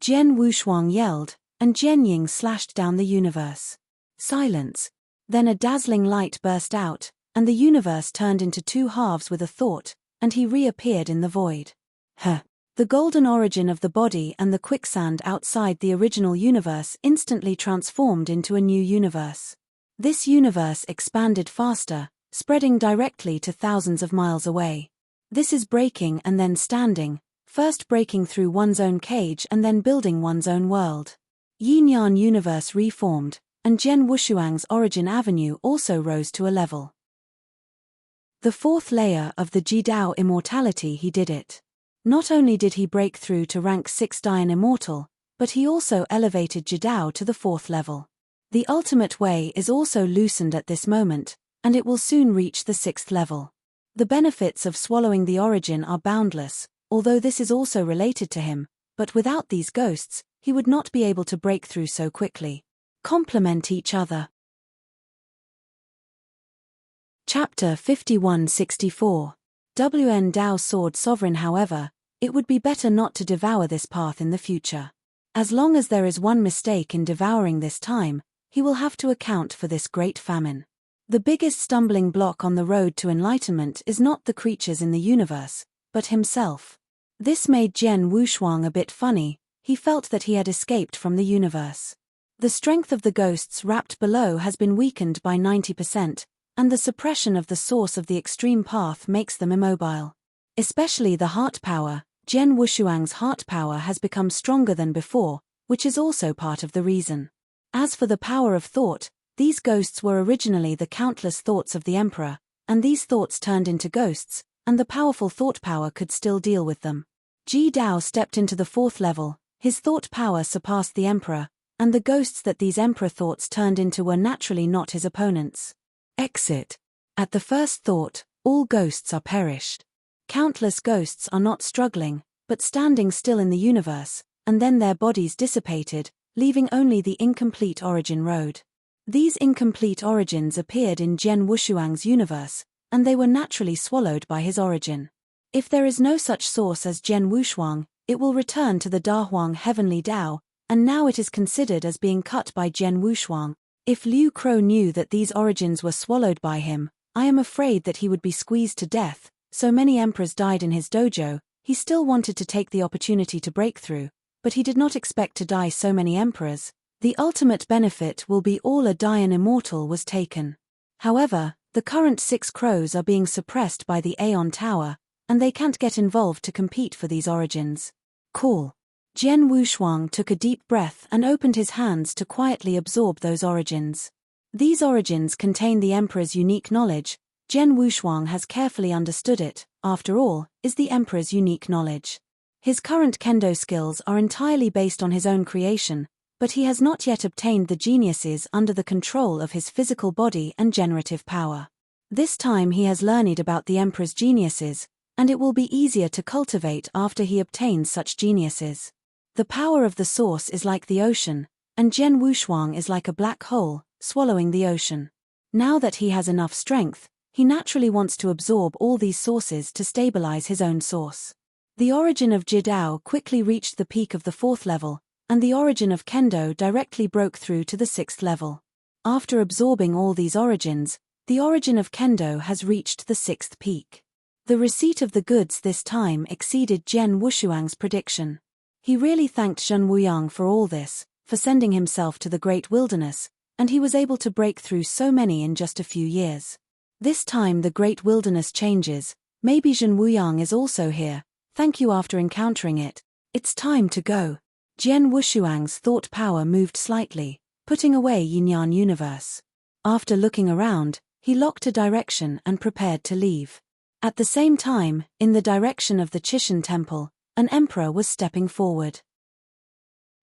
Jian Wushuang yelled, and Jian Ying slashed down the universe. Silence. Then a dazzling light burst out, and the universe turned into 2 halves with a thought, and he reappeared in the void. The golden origin of the body and the quicksand outside the original universe instantly transformed into a new universe. This universe expanded faster, spreading directly to thousands of miles away. This is breaking and then standing, first breaking through one's own cage and then building one's own world. Yin-Yang universe reformed, and Jian Wushuang's origin avenue also rose to a level. The 4th layer of the Ji-Dao immortality he did it. Not only did he break through to rank 6 Dian Immortal, but he also elevated Ji-Dao to the 4th level. The ultimate way is also loosened at this moment, and it will soon reach the 6th level. The benefits of swallowing the origin are boundless, although this is also related to him, but without these ghosts, he would not be able to break through so quickly. Complement each other. Chapter 51-64. WN Dao Sword Sovereign. However, it would be better not to devour this path in the future. As long as there is one mistake in devouring this time, he will have to account for this great famine. The biggest stumbling block on the road to enlightenment is not the creatures in the universe, but himself. This made Jian Wushuang a bit funny. He felt that he had escaped from the universe. The strength of the ghosts wrapped below has been weakened by 90%, and the suppression of the source of the extreme path makes them immobile. Especially the heart power. Jian Wushuang's heart power has become stronger than before, which is also part of the reason. As for the power of thought, these ghosts were originally the countless thoughts of the emperor, and these thoughts turned into ghosts, and the powerful thought power could still deal with them. Ji Dao stepped into the 4th level. His thought power surpassed the emperor, and the ghosts that these emperor thoughts turned into were naturally not his opponents. Exit. At the first thought, all ghosts are perished. Countless ghosts are not struggling, but standing still in the universe, and then their bodies dissipated, leaving only the incomplete origin road. These incomplete origins appeared in Jian Wushuang's universe, and they were naturally swallowed by his origin. If there is no such source as Jian Wushuang, it will return to the Dahuang heavenly Dao, and now it is considered as being cut by Jian Wushuang. If Liu Crow knew that these origins were swallowed by him, I am afraid that he would be squeezed to death. So many emperors died in his dojo. He still wanted to take the opportunity to break through, but he did not expect to die so many emperors. The ultimate benefit will be all a Dayan immortal was taken. However, the current 6 crows are being suppressed by the Aeon Tower, and they can't get involved to compete for these origins. Cool. Jian Wushuang took a deep breath and opened his hands to quietly absorb those origins. These origins contain the emperor's unique knowledge. Jian Wushuang has carefully understood it, after all, is the emperor's unique knowledge. His current kendo skills are entirely based on his own creation, but he has not yet obtained the geniuses under the control of his physical body and generative power. This time he has learned about the emperor's geniuses, and it will be easier to cultivate after he obtains such geniuses. The power of the source is like the ocean, and Jian Wushuang is like a black hole, swallowing the ocean. Now that he has enough strength, he naturally wants to absorb all these sources to stabilize his own source. The origin of Jidao quickly reached the peak of the 4th level, and the origin of Kendo directly broke through to the 6th level. After absorbing all these origins, the origin of Kendo has reached the 6th peak. The receipt of the goods this time exceeded Jian Wushuang's prediction. He really thanked Zhen Wuyang for all this, for sending himself to the great wilderness, and he was able to break through so many in just a few years. This time the great wilderness changes. Maybe Zhen Wuyang is also here. Thank you. After encountering it, it's time to go. Jian Wushuang's thought power moved slightly, putting away Yin-Yang universe. After looking around, he locked a direction and prepared to leave. At the same time, in the direction of the Chishan temple, an emperor was stepping forward.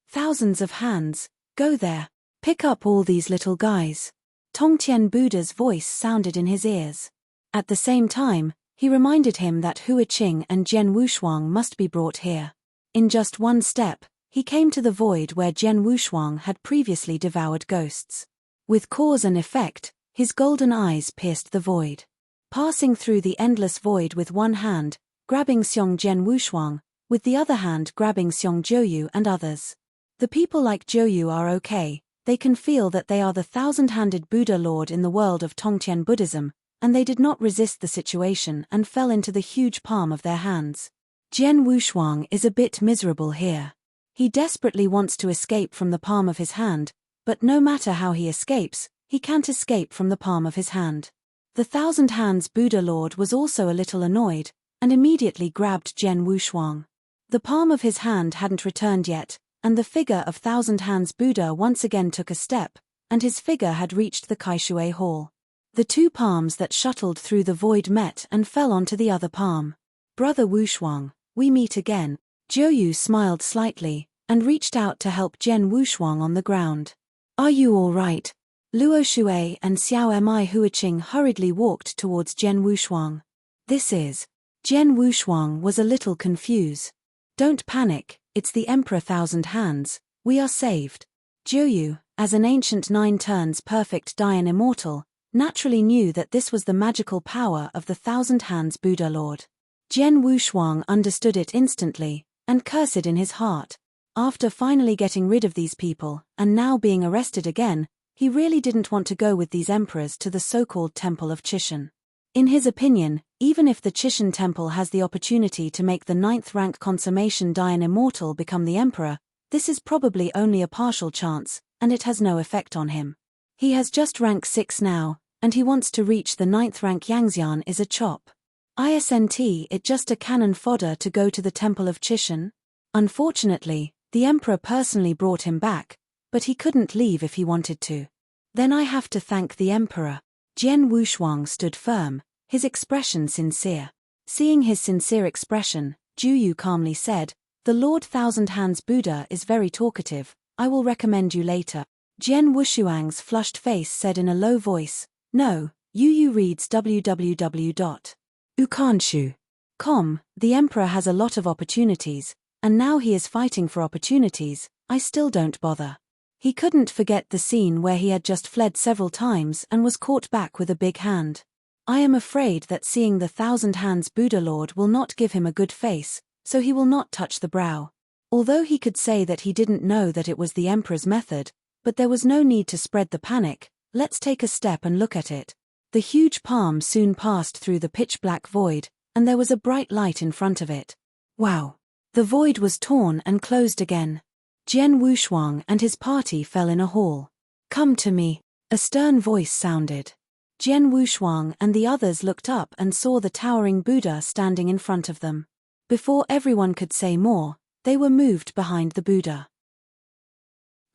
Thousands of hands, go there, pick up all these little guys. Tongtian Buddha's voice sounded in his ears. At the same time, he reminded him that Hua Qing and Jian Wushuang must be brought here. In just one step, he came to the void where Jian Wushuang had previously devoured ghosts. With cause and effect, his golden eyes pierced the void. Passing through the endless void with one hand, grabbing Xiong Jian Wushuang, with the other hand grabbing Xiong Jiuyu and others. The people like Jiuyu are okay, they can feel that they are the thousand-handed Buddha Lord in the world of Tongtian Buddhism, and they did not resist the situation and fell into the huge palm of their hands. Jian Wushuang is a bit miserable here. He desperately wants to escape from the palm of his hand, but no matter how he escapes, he can't escape from the palm of his hand. The Thousand Hands Buddha Lord was also a little annoyed, and immediately grabbed Jian Wushuang. The palm of his hand hadn't returned yet, and the figure of Thousand Hands Buddha once again took a step, and his figure had reached the Kaishui Hall. The two palms that shuttled through the void met and fell onto the other palm. Brother Wushuang, we meet again. Jiuyu smiled slightly, and reached out to help Jian Wushuang on the ground. Are you all right? Luo Shui and Xiao Mi Huaqing hurriedly walked towards Jian Wushuang. This is... Jian Wushuang was a little confused. Don't panic, it's the Emperor Thousand Hands, We are saved. Jiuyu, as an ancient 9 turns perfect Dayan immortal, naturally knew that this was the magical power of the 1,000 Hands Buddha Lord. Jian Wushuang understood it instantly, and cursed in his heart. After finally getting rid of these people, and now being arrested again, he really didn't want to go with these emperors to the so-called Temple of Chishan. In his opinion, even if the Chishan Temple has the opportunity to make the 9th rank consummation Dayan immortal become the emperor, this is probably only a partial chance, and it has no effect on him. He has just rank 6 now, and he wants to reach the 9th rank. Yangxian is a chop. Isn't it just a cannon fodder to go to the Temple of Chishan? Unfortunately, the emperor personally brought him back, but he couldn't leave if he wanted to. Then I have to thank the emperor. Jian Wushuang stood firm, his expression sincere. Seeing his sincere expression, Jiuyu calmly said, "The Lord 1,000 Hands Buddha is very talkative, I will recommend you later." Jian Wushuang's flushed face said in a low voice, "No, Yu reads www.ukanshu.com. The emperor has a lot of opportunities, and now he is fighting for opportunities, I still don't bother." He couldn't forget the scene where he had just fled several times and was caught back with a big hand. I am afraid that seeing the 1,000 Hands Buddha Lord will not give him a good face, so he will not touch the brow. Although he could say that he didn't know that it was the emperor's method, but there was no need to spread the panic. Let's take a step and look at it. The huge palm soon passed through the pitch-black void, and there was a bright light in front of it. Wow! The void was torn and closed again. Jian Wushuang and his party fell in a hall. "Come to me," a stern voice sounded. Jian Wushuang and the others looked up and saw the towering Buddha standing in front of them. Before everyone could say more, they were moved behind the Buddha.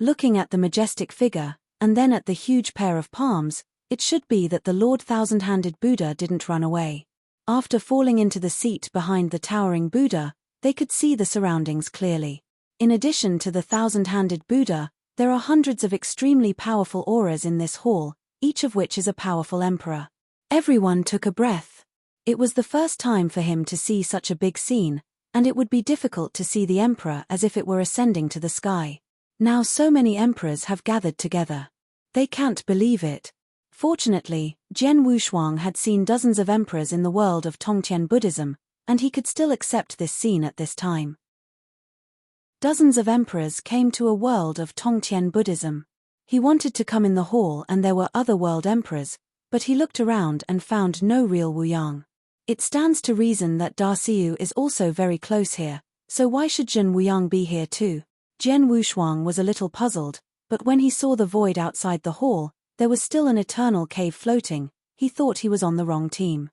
Looking at the majestic figure, and then at the huge pair of palms, it should be that the Lord 1,000-handed Buddha didn't run away. After falling into the seat behind the towering Buddha, they could see the surroundings clearly. In addition to the 1,000-handed Buddha, there are hundreds of extremely powerful auras in this hall, each of which is a powerful emperor. Everyone took a breath. It was the first time for him to see such a big scene, and it would be difficult to see the emperor as if it were ascending to the sky. Now so many emperors have gathered together. They can't believe it. Fortunately, Jian Wushuang had seen dozens of emperors in the world of Tongtian Buddhism, and he could still accept this scene at this time. Dozens of emperors came to a world of Tongtian Buddhism. He wanted to come in the hall and there were other world emperors, but he looked around and found no real Wuyang. It stands to reason that Darciu is also very close here, so why should Jin Wuyang be here too? Jian Wushuang was a little puzzled, but when he saw the void outside the hall, there was still an eternal cave floating. He thought he was on the wrong team.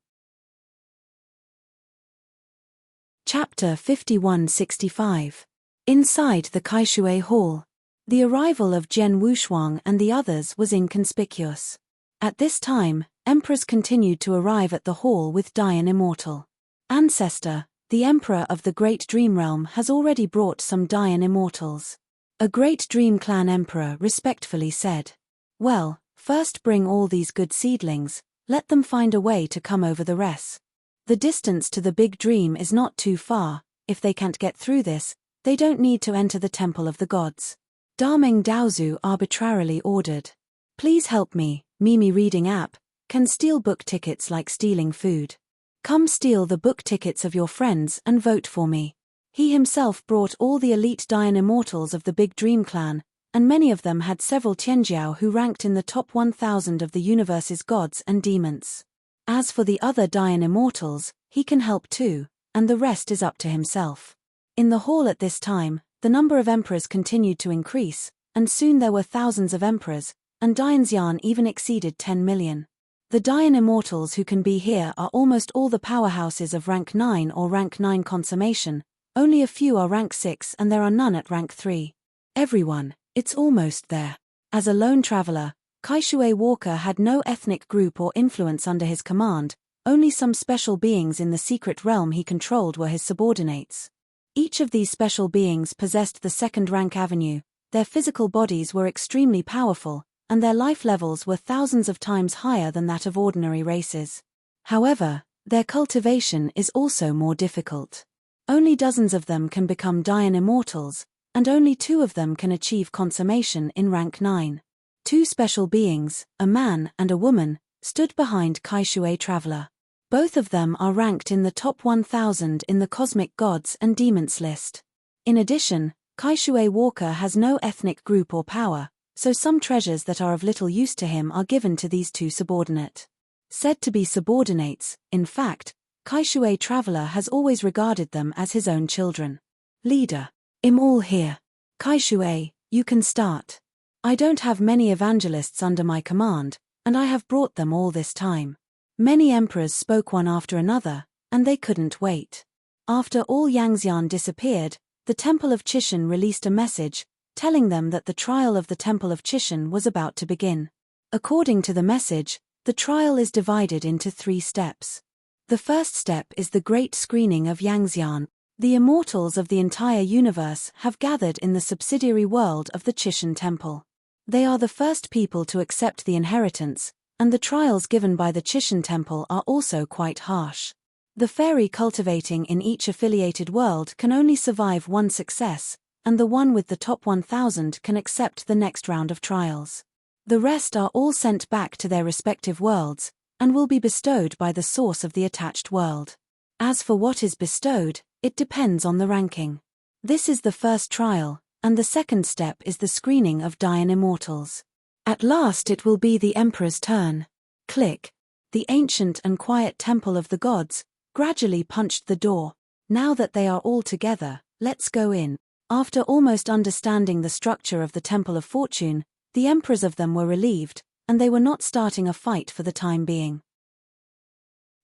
Chapter 5165. Inside the Kaishui Hall. The arrival of Jian Wushuang and the others was inconspicuous. At this time, emperors continued to arrive at the hall with Dayan Immortal. Ancestor, the emperor of the Great Dream Realm, has already brought some Dayan Immortals. A Great Dream Clan emperor respectfully said. Well, first bring all these good seedlings, let them find a way to come over the rest. The distance to the big dream is not too far, if they can't get through this, they don't need to enter the Temple of the Gods. Dameng Daozu arbitrarily ordered. Please help me, Mimi Reading App, can steal book tickets like stealing food. Come steal the book tickets of your friends and vote for me. He himself brought all the elite Dayan Immortals of the Big Dream Clan, and many of them had several Tianjiao who ranked in the top 1,000 of the universe's gods and demons. As for the other Dayan Immortals, he can help too, and the rest is up to himself. In the hall at this time, the number of emperors continued to increase, and soon there were thousands of emperors, and Dayanxian even exceeded 10 million. The Dayan Immortals who can be here are almost all the powerhouses of rank 9 or rank 9 consummation, only a few are rank 6 and there are none at rank 3. Everyone, it's almost there. As a lone traveler, Kaishui Walker had no ethnic group or influence under his command, only some special beings in the secret realm he controlled were his subordinates. Each of these special beings possessed the second rank avenue, their physical bodies were extremely powerful, and their life levels were thousands of times higher than that of ordinary races. However, their cultivation is also more difficult. Only dozens of them can become Dayan Immortals, and only 2 of them can achieve consummation in rank 9. 2 special beings, a man and a woman, stood behind Kaishui Traveler. Both of them are ranked in the top 1000 in the Cosmic Gods and Demons list. In addition, Kaishui Walker has no ethnic group or power, so some treasures that are of little use to him are given to these 2 subordinate. Said to be subordinates, in fact, Kaishui Traveler has always regarded them as his own children. Leader. I'm all here. Kaishui, you can start. I don't have many evangelists under my command, and I have brought them all this time. Many emperors spoke one after another, and they couldn't wait. After all Yangxian disappeared, the Temple of Chishan released a message, telling them that the trial of the Temple of Chishan was about to begin. According to the message, the trial is divided into 3 steps. The first step is the great screening of Yangxian. The immortals of the entire universe have gathered in the subsidiary world of the Chishan Temple. They are the first people to accept the inheritance, and the trials given by the Chishan Temple are also quite harsh. The fairy cultivating in each affiliated world can only survive 1 success, and the one with the top 1000 can accept the next round of trials. The rest are all sent back to their respective worlds, and will be bestowed by the source of the attached world. As for what is bestowed, it depends on the ranking. This is the first trial, and the second step is the screening of Dian immortals. At last it will be the Emperor's turn. Click. The ancient and quiet Temple of the Gods gradually punched the door. Now that they are all together, let's go in. After almost understanding the structure of the Temple of Fortune, the emperors of them were relieved, and they were not starting a fight for the time being.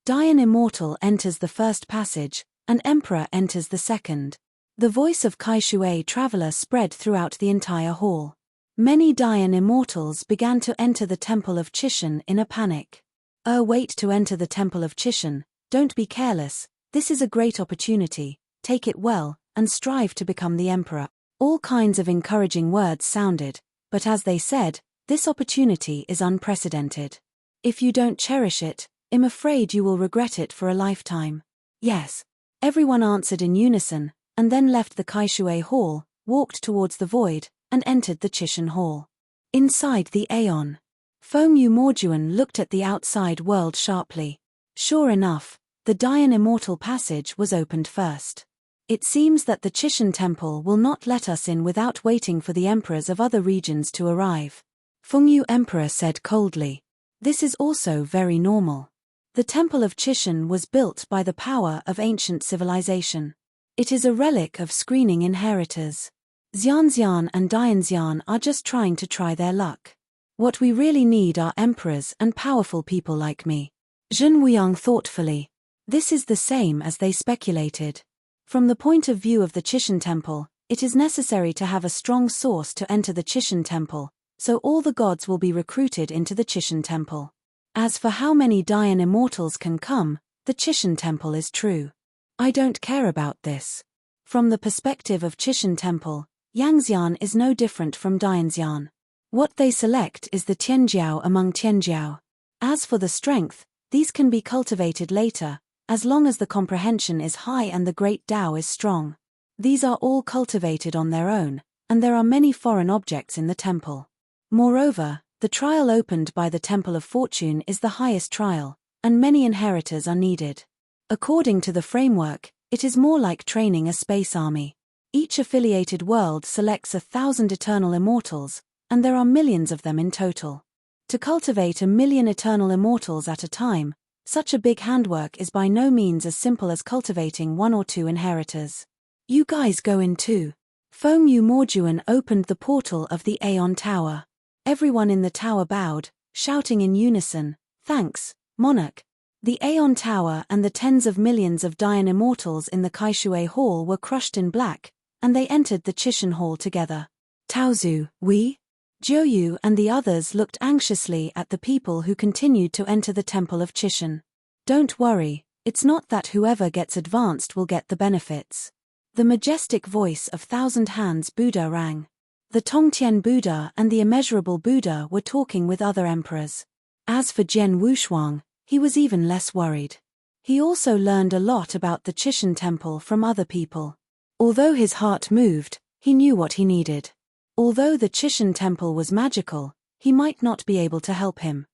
Dian Immortal enters the first passage, and Emperor enters the second. The voice of Kaishui Traveler spread throughout the entire hall. Many Dian immortals began to enter the Temple of Chishan in a panic. Wait to enter the Temple of Chishan, don't be careless, this is a great opportunity, take it well, and strive to become the Emperor. All kinds of encouraging words sounded, but as they said, this opportunity is unprecedented. If you don't cherish it, I'm afraid you will regret it for a lifetime. Yes. Everyone answered in unison, and then left the Kaishui Hall, walked towards the void, and entered the Chishan Hall. Inside the Aeon, Feng Yu Morjuan looked at the outside world sharply. Sure enough, the Dian Immortal Passage was opened first. It seems that the Chishan Temple will not let us in without waiting for the emperors of other regions to arrive. Feng Yu Emperor said coldly. This is also very normal. The Temple of Chishan was built by the power of ancient civilization. It is a relic of screening inheritors. Xianxian and Dianxian are just trying to try their luck. What we really need are emperors and powerful people like me. Zhen Wuyang thoughtfully. This is the same as they speculated. From the point of view of the Chishan Temple, it is necessary to have a strong source to enter the Chishan Temple, so all the gods will be recruited into the Chishan Temple. As for how many Dian immortals can come, the Chishan Temple is true. I don't care about this. From the perspective of Chishan Temple, Yangxian is no different from Dianxian. What they select is the Tianjiao among Tianjiao. As for the strength, these can be cultivated later, as long as the comprehension is high and the great Tao is strong. These are all cultivated on their own, and there are many foreign objects in the temple. Moreover, the trial opened by the Temple of Fortune is the highest trial, and many inheritors are needed. According to the framework, it is more like training a space army. Each affiliated world selects 1,000 eternal immortals, and there are millions of them in total. To cultivate 1,000,000 eternal immortals at a time, such a big handwork is by no means as simple as cultivating 1 or 2 inheritors. You guys go in too. Feng Yu Morjuan opened the portal of the Aeon Tower. Everyone in the tower bowed, shouting in unison, "Thanks, Monarch." The Aeon Tower and the tens of millions of Dian immortals in the Kaishui Hall were crushed in black, and they entered the Chishan Hall together. Taozu, we? Jiuyu and the others looked anxiously at the people who continued to enter the Temple of Chishan. Don't worry, it's not that whoever gets advanced will get the benefits. The majestic voice of Thousand Hands Buddha rang. The Tongtian Buddha and the Immeasurable Buddha were talking with other emperors. As for Jian Wushuang, he was even less worried. He also learned a lot about the Chishan Temple from other people. Although his heart moved, He knew what he needed. Although the Chishan temple was magical, he might not be able to help him.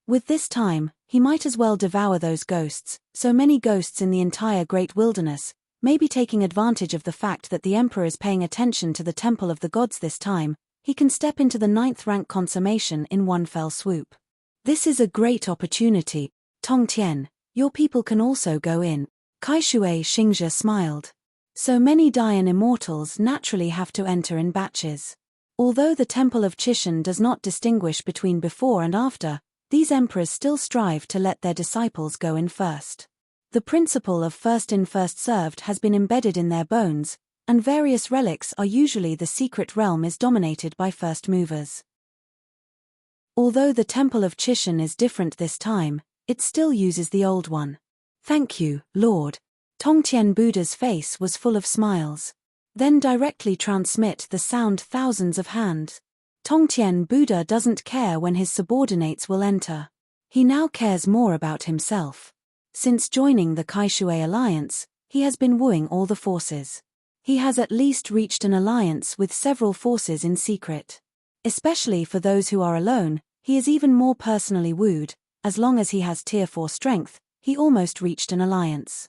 With this time, he might as well devour those ghosts, so many ghosts in the entire great wilderness, maybe taking advantage of the fact that the emperor is paying attention to the temple of the gods this time. He can step into the 9th rank consummation in one fell swoop. This is a great opportunity. Tongtian, your people can also go in. Kaishui Xingzhe smiled. So many Dayan immortals naturally have to enter in batches. Although the Temple of Chishan does not distinguish between before and after, these emperors still strive to let their disciples go in first. The principle of first in first served has been embedded in their bones, and various relics are usually the secret realm is dominated by first movers. Although the Temple of Chishan is different this time, it still uses the old one. Thank you, Lord. Tongtian Buddha's face was full of smiles. Then directly transmit the sound thousands of hands. Tongtian Buddha doesn't care when his subordinates will enter. He now cares more about himself. Since joining the Kaishui alliance, he has been wooing all the forces. He has at least reached an alliance with several forces in secret. Especially for those who are alone, he is even more personally wooed. As long as he has tier 4 strength, he almost reached an alliance.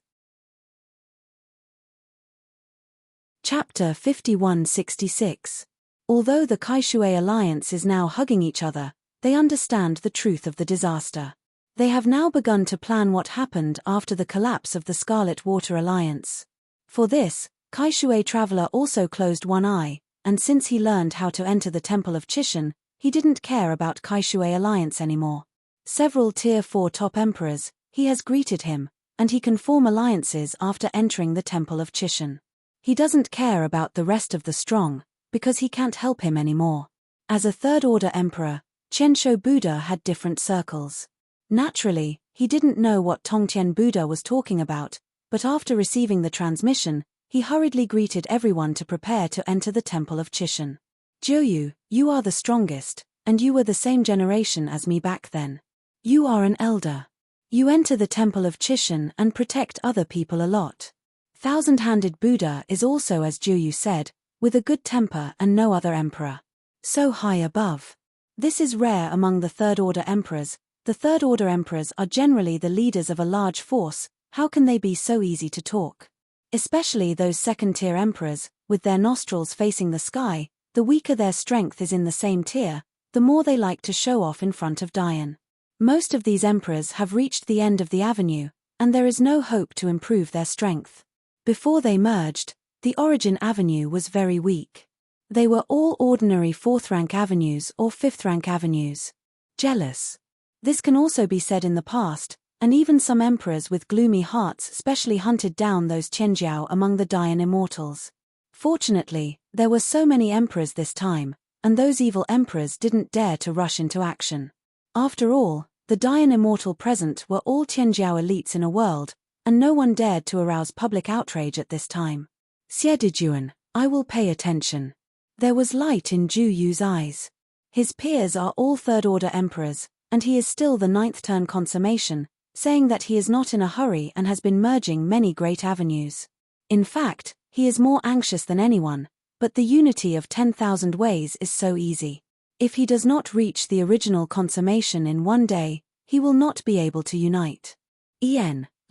Chapter 5166. Although the Kaishui alliance is now hugging each other, they understand the truth of the disaster. They have now begun to plan what happened after the collapse of the Scarlet Water Alliance. For this, Kaishui Traveler also closed one eye, and since he learned how to enter the Temple of Chishan, he didn't care about Kaishui alliance anymore. Several tier 4 top emperors, he has greeted him, and he can form alliances after entering the Temple of Chishan. He doesn't care about the rest of the strong, because he can't help him anymore. As a third-order emperor, Qianshu Buddha had different circles. Naturally, he didn't know what Tongtian Buddha was talking about, but after receiving the transmission, he hurriedly greeted everyone to prepare to enter the Temple of Chishan. Jiuyu, you are the strongest, and you were the same generation as me back then. You are an elder. You enter the Temple of Chishan and protect other people a lot. Thousand-handed Buddha is also, as Jiuyu said, with a good temper and no other emperor. So high above. This is rare among the third-order emperors. The third-order emperors are generally the leaders of a large force. How can they be so easy to talk? Especially those second-tier emperors, with their nostrils facing the sky. The weaker their strength is in the same tier, the more they like to show off in front of Dayan. Most of these emperors have reached the end of the avenue, and there is no hope to improve their strength. Before they merged, the origin avenue was very weak. They were all ordinary 4th-rank avenues or 5th-rank avenues. Jealous. This can also be said in the past, and even some emperors with gloomy hearts specially hunted down those Qianjiao among the Dayan immortals. Fortunately, there were so many emperors this time, and those evil emperors didn't dare to rush into action. After all, the Dayan immortal present were all Qianjiao elites in a world, and no one dared to arouse public outrage at this time. Xiedijuan, I will pay attention. There was light in Ju Yu's eyes. His peers are all third-order emperors, and he is still the 9th turn consummation, saying that he is not in a hurry and has been merging many great avenues. In fact, he is more anxious than anyone, but the unity of 10,000 ways is so easy. If he does not reach the original consummation in one day, he will not be able to unite.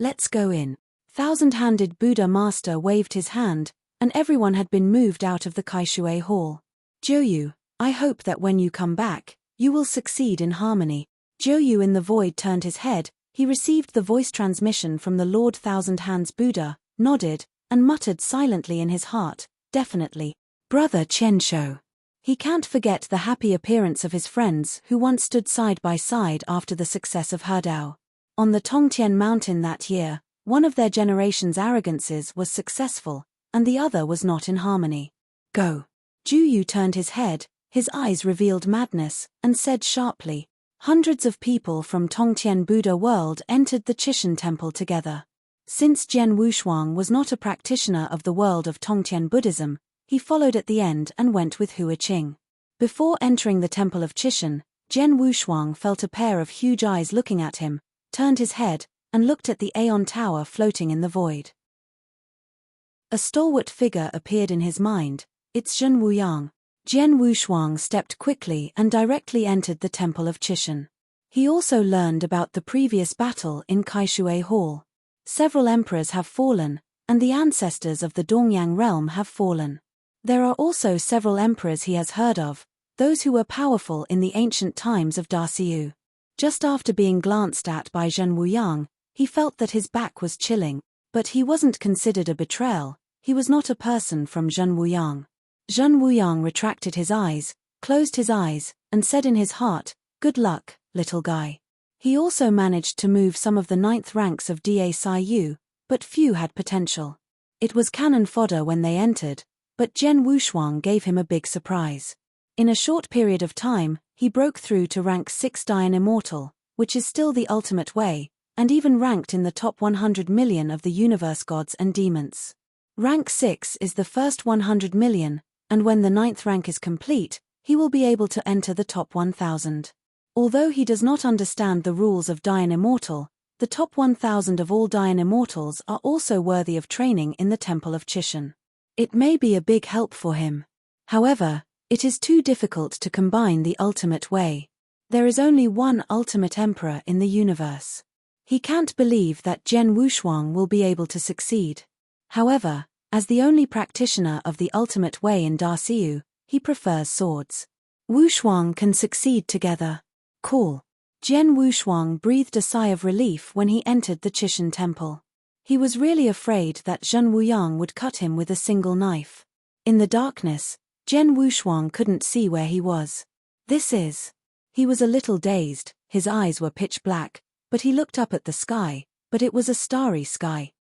Let's go in. Thousand-handed Buddha Master waved his hand, and everyone had been moved out of the Kaishui hall. Jiuyu, I hope that when you come back, you will succeed in harmony. Jiuyu in the void turned his head. He received the voice transmission from the Lord Thousand Hands Buddha, nodded, and muttered silently in his heart, definitely. Brother Qianshu. He can't forget the happy appearance of his friends who once stood side by side after the success of Herdao. On the Tongtian mountain that year, one of their generation's arrogances was successful, and the other was not in harmony. Go. Jiuyu turned his head, his eyes revealed madness, and said sharply. Hundreds of people from Tongtian Buddha world entered the Chishan temple together. Since Jian Wushuang was not a practitioner of the world of Tongtian Buddhism, he followed at the end and went with Hua Qing. Before entering the temple of Chishan, Jian Wushuang felt a pair of huge eyes looking at him, turned his head, and looked at the Aeon Tower floating in the void. A stalwart figure appeared in his mind. It's Zhen Wuyang. Jian Wushuang stepped quickly and directly entered the Temple of Qishan. He also learned about the previous battle in Kaishui Hall. Several emperors have fallen, and the ancestors of the Dongyang realm have fallen. There are also several emperors he has heard of, those who were powerful in the ancient times of Daciu. Just after being glanced at by Zhen Wuyang, he felt that his back was chilling, but he wasn't considered a betrayal. He was not a person from Zhen Wuyang. Zhen Wuyang retracted his eyes, closed his eyes, and said in his heart, "Good luck, little guy." He also managed to move some of the 9th ranks of Da Sai Yu, but few had potential. It was cannon fodder when they entered, but Jian Wushuang gave him a big surprise. In a short period of time, he broke through to rank 6 Dian Immortal, which is still the ultimate way, and even ranked in the top 100 million of the universe gods and demons. Rank 6 is the first 100 million, and when the 9th rank is complete, he will be able to enter the top 1000. Although he does not understand the rules of Dian Immortal, the top 1000 of all Dian Immortals are also worthy of training in the Temple of Qishan. It may be a big help for him. However, it is too difficult to combine the ultimate way. There is only one ultimate emperor in the universe. He can't believe that Jian Wushuang will be able to succeed. However, as the only practitioner of the ultimate way in Daciu, he prefers swords. Wushuang can succeed together. Cool. Jian Wushuang breathed a sigh of relief when he entered the Qishan temple. He was really afraid that Zhen Wuyang would cut him with a single knife. In the darkness, Jian Wushuang couldn't see where he was. He was a little dazed, his eyes were pitch black, but he looked up at the sky, but it was a starry sky.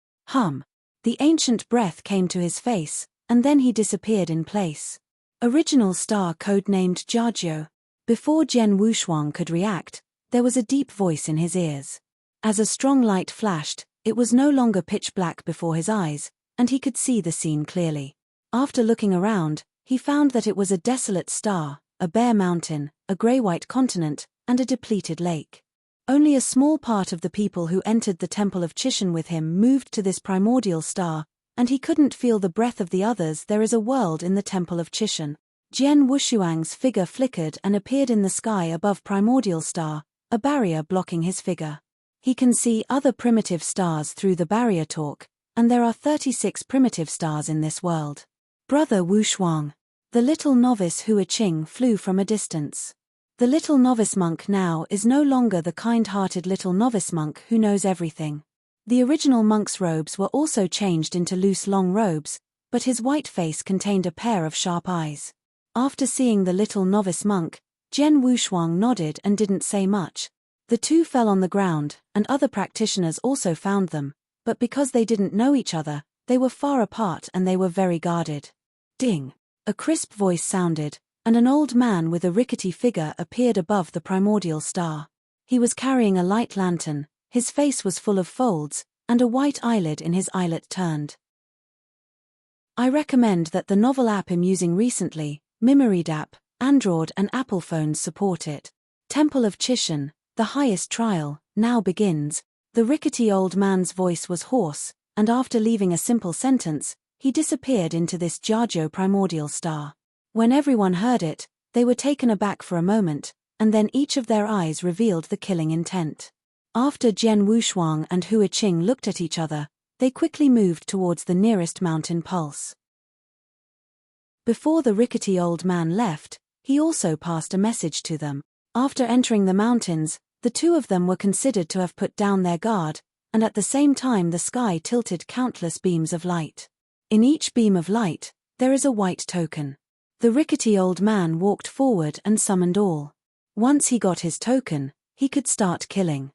The ancient breath came to his face, and then he disappeared in place. Original star codenamed Jiajiu. Before Jian Wushuang could react, there was a deep voice in his ears. As a strong light flashed, it was no longer pitch black before his eyes, and he could see the scene clearly. After looking around, he found that it was a desolate star, a bare mountain, a grey-white continent, and a depleted lake. Only a small part of the people who entered the Temple of Qishan with him moved to this primordial star, and he couldn't feel the breath of the others. There is a world in the Temple of Qishan. Jian Wushuang's figure flickered and appeared in the sky above primordial star, a barrier blocking his figure. He can see other primitive stars through the barrier talk, and there are 36 primitive stars in this world. Brother Wushuang. The little novice Hua Qing flew from a distance. The little novice monk now is no longer the kind-hearted little novice monk who knows everything. The original monk's robes were also changed into loose long robes, but his white face contained a pair of sharp eyes. After seeing the little novice monk, Jian Wushuang nodded and didn't say much. The two fell on the ground, and other practitioners also found them, but because they didn't know each other, they were far apart and they were very guarded. Ding! A crisp voice sounded, and an old man with a rickety figure appeared above the primordial star. He was carrying a light lantern, his face was full of folds, and a white eyelid in his eyelet turned. I recommend that the novel app I'm using recently, Memoreed app, Android and Apple phones support it. Temple of Qishan, the highest trial, now begins. The rickety old man's voice was hoarse, and after leaving a simple sentence, he disappeared into this Jiajiu primordial star. When everyone heard it, they were taken aback for a moment, and then each of their eyes revealed the killing intent. After Jian Wushuang and Hua Qing looked at each other, they quickly moved towards the nearest mountain pulse. Before the rickety old man left, he also passed a message to them. After entering the mountains, the two of them were considered to have put down their guard, and at the same time the sky tilted countless beams of light. In each beam of light, there is a white token. The rickety old man walked forward and summoned all. Once he got his token, he could start killing.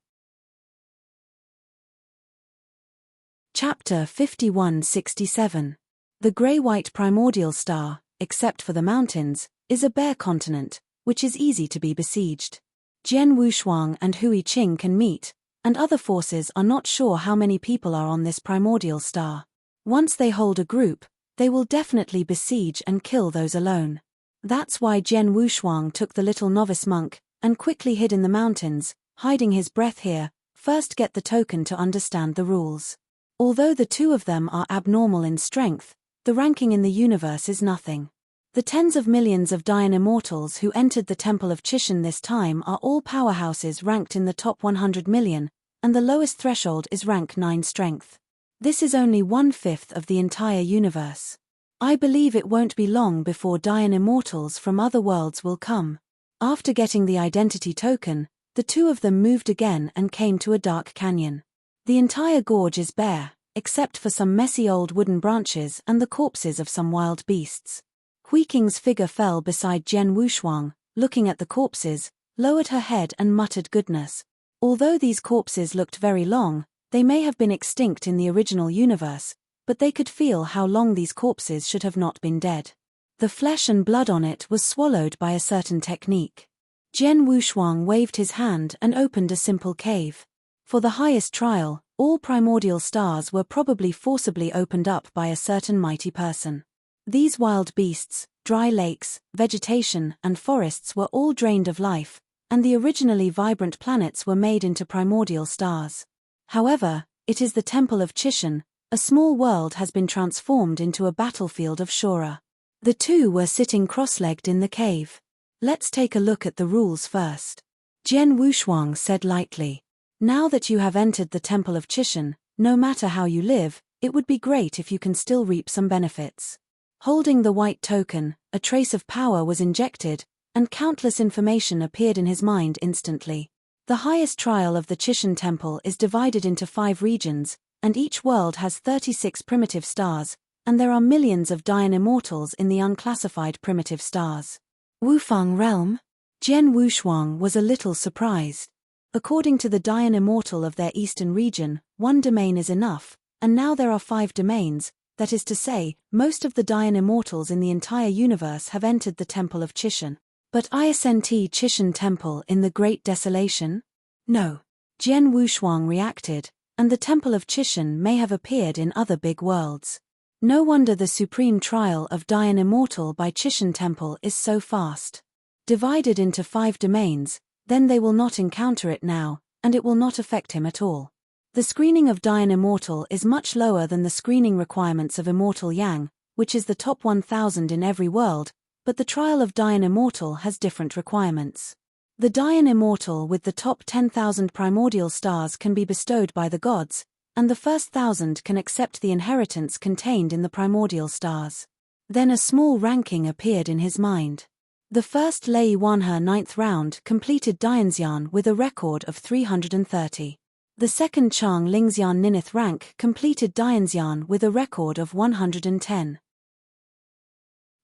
Chapter 5167. The grey-white primordial star, except for the mountains, is a bare continent, which is easy to be besieged. Jian Wushuang and Hua Qing can meet, and other forces are not sure how many people are on this primordial star. Once they hold a group, they will definitely besiege and kill those alone. That's why Jian Wushuang took the little novice monk, and quickly hid in the mountains, hiding his breath here. First get the token to understand the rules. Although the two of them are abnormal in strength, the ranking in the universe is nothing. The tens of millions of Dayan immortals who entered the Temple of Chishan this time are all powerhouses ranked in the top 100 million, and the lowest threshold is rank 9 strength. This is only 1/5 of the entire universe. I believe it won't be long before Dayan immortals from other worlds will come. After getting the identity token, the two of them moved again and came to a dark canyon. The entire gorge is bare, except for some messy old wooden branches and the corpses of some wild beasts. Hui Qing's figure fell beside Jian Wushuang, looking at the corpses, lowered her head and muttered goodness. Although these corpses looked very long, they may have been extinct in the original universe, but they could feel how long these corpses should have not been dead. The flesh and blood on it was swallowed by a certain technique. Jian Wushuang waved his hand and opened a simple cave. For the highest trial, all primordial stars were probably forcibly opened up by a certain mighty person. These wild beasts, dry lakes, vegetation, and forests were all drained of life, and the originally vibrant planets were made into primordial stars. However, it is the Temple of Chishan. A small world has been transformed into a battlefield of Shura. The two were sitting cross-legged in the cave. Let's take a look at the rules first. Jian Wushuang said lightly. Now that you have entered the Temple of Chishan, no matter how you live, it would be great if you can still reap some benefits. Holding the white token, a trace of power was injected, and countless information appeared in his mind instantly. The highest trial of the Chishan Temple is divided into 5 regions, and each world has 36 primitive stars, and there are millions of Dayan immortals in the unclassified primitive stars. Wufang Realm? Jian Wushuang was a little surprised. According to the Dayan immortal of their eastern region, 1 domain is enough, and now there are 5 domains. That is to say, most of the Dayan immortals in the entire universe have entered the Temple of Chishan. But isn't Chishan Temple in the Great Desolation? No. Jian Wushuang reacted, and the Temple of Chishan may have appeared in other big worlds. No wonder the supreme trial of Dayan immortal by Chishan Temple is so fast. Divided into 5 domains, then they will not encounter it now, and it will not affect him at all. The screening of Dayan immortal is much lower than the screening requirements of Immortal Yang, which is the top 1,000 in every world, but the trial of Dayan immortal has different requirements. The Dayan immortal with the top 10,000 primordial stars can be bestowed by the gods, and the first 1,000 can accept the inheritance contained in the primordial stars. Then a small ranking appeared in his mind. The first Lei Wanhe 9th round completed Dayanxian with a record of 330. The second Chang Lingxian Ninth rank completed Dayanxian with a record of 110.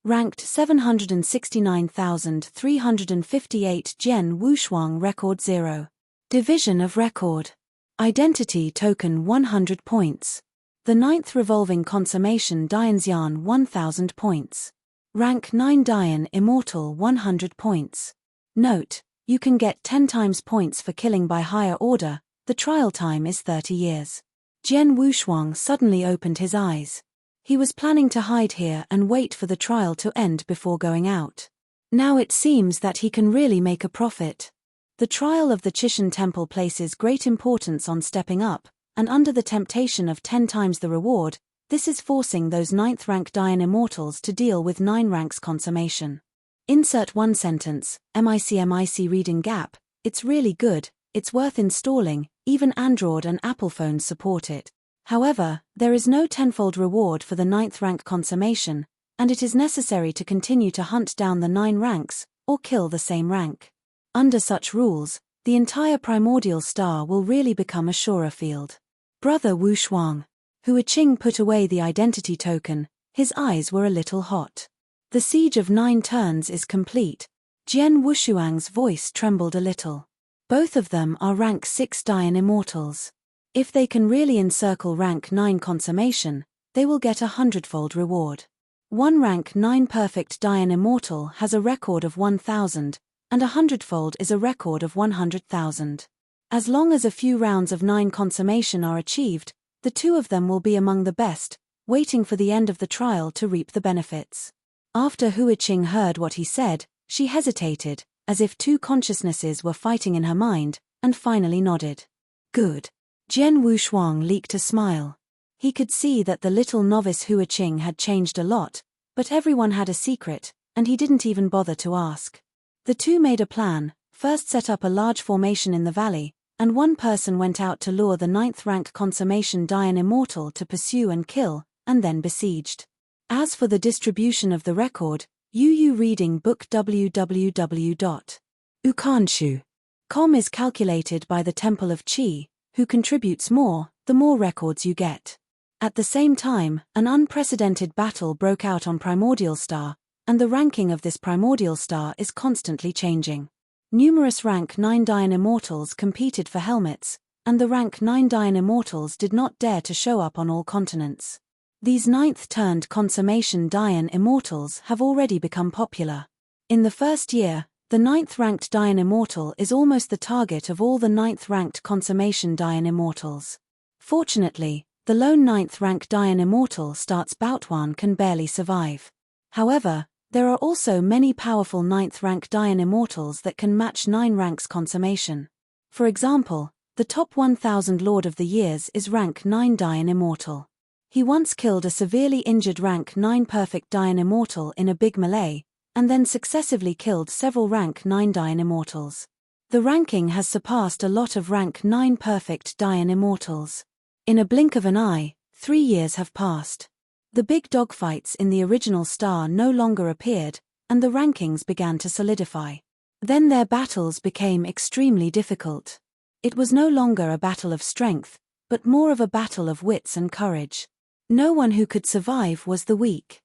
Ranked 769,358 Jian Wushuang record 0. Division of record. Identity token 100 points. The 9th revolving consummation Dayanxian 1000 points. Rank 9 Dayan immortal 100 points. Note, you can get 10 times points for killing by higher order. The trial time is 30 years. Jian Wushuang suddenly opened his eyes. He was planning to hide here and wait for the trial to end before going out. Now it seems that he can really make a profit. The trial of the Chishan Temple places great importance on stepping up, and under the temptation of 10 times the reward, this is forcing those 9th rank Dayan immortals to deal with 9 ranks consummation. Insert 1 sentence, MIC reading gap, it's really good, it's worth installing, even Android and Apple phones support it. However, there is no tenfold reward for the 9th rank consummation, and it is necessary to continue to hunt down the 9 ranks, or kill the same rank. Under such rules, the entire primordial star will really become a Shura field. Brother Wushuang. Hui Qing put away the identity token, his eyes were a little hot. The siege of 9 turns is complete. Jian Wushuang's voice trembled a little. Both of them are rank 6 Dayan immortals. If they can really encircle rank 9 consummation, they will get 100-fold reward. One rank 9 perfect Dayan immortal has a record of 1,000, and 100-fold is a record of 100,000. As long as a few rounds of 9 consummation are achieved, the two of them will be among the best, waiting for the end of the trial to reap the benefits. After Hui Qing heard what he said, she hesitated, as if 2 consciousnesses were fighting in her mind, and finally nodded. Good. Jian Wushuang leaked a smile. He could see that the little novice Huiqing had changed a lot, but everyone had a secret, and he didn't even bother to ask. The two made a plan, first set up a large formation in the valley, and one person went out to lure the 9th rank consummation Dian immortal to pursue and kill, and then besieged. As for the distribution of the record, UU reading book www.ukanshu.com is calculated by the Temple of Qi, who contributes more, the more records you get. At the same time, an unprecedented battle broke out on Primordial Star, and the ranking of this Primordial Star is constantly changing. Numerous rank 9 Dian immortals competed for helmets, and the rank 9 Dian immortals did not dare to show up on all continents. These 9th-turned consummation Dian immortals have already become popular. In the first year, the 9th-ranked Dian immortal is almost the target of all the 9th-ranked consummation Dian immortals. Fortunately, the lone 9th-rank Dian immortal starts Baotuan can barely survive. However, there are also many powerful 9th-rank Dian immortals that can match 9 ranks consummation. For example, the top 1000 Lord of the Years is rank 9 Dian immortal. He once killed a severely injured rank 9 perfect Dian immortal in a big melee, and then successively killed several rank 9 Dian immortals. The ranking has surpassed a lot of rank 9 perfect Dian immortals. In a blink of an eye, 3 years have passed. The big dogfights in the original star no longer appeared, and the rankings began to solidify. Then their battles became extremely difficult. It was no longer a battle of strength, but more of a battle of wits and courage. No one who could survive was the weak.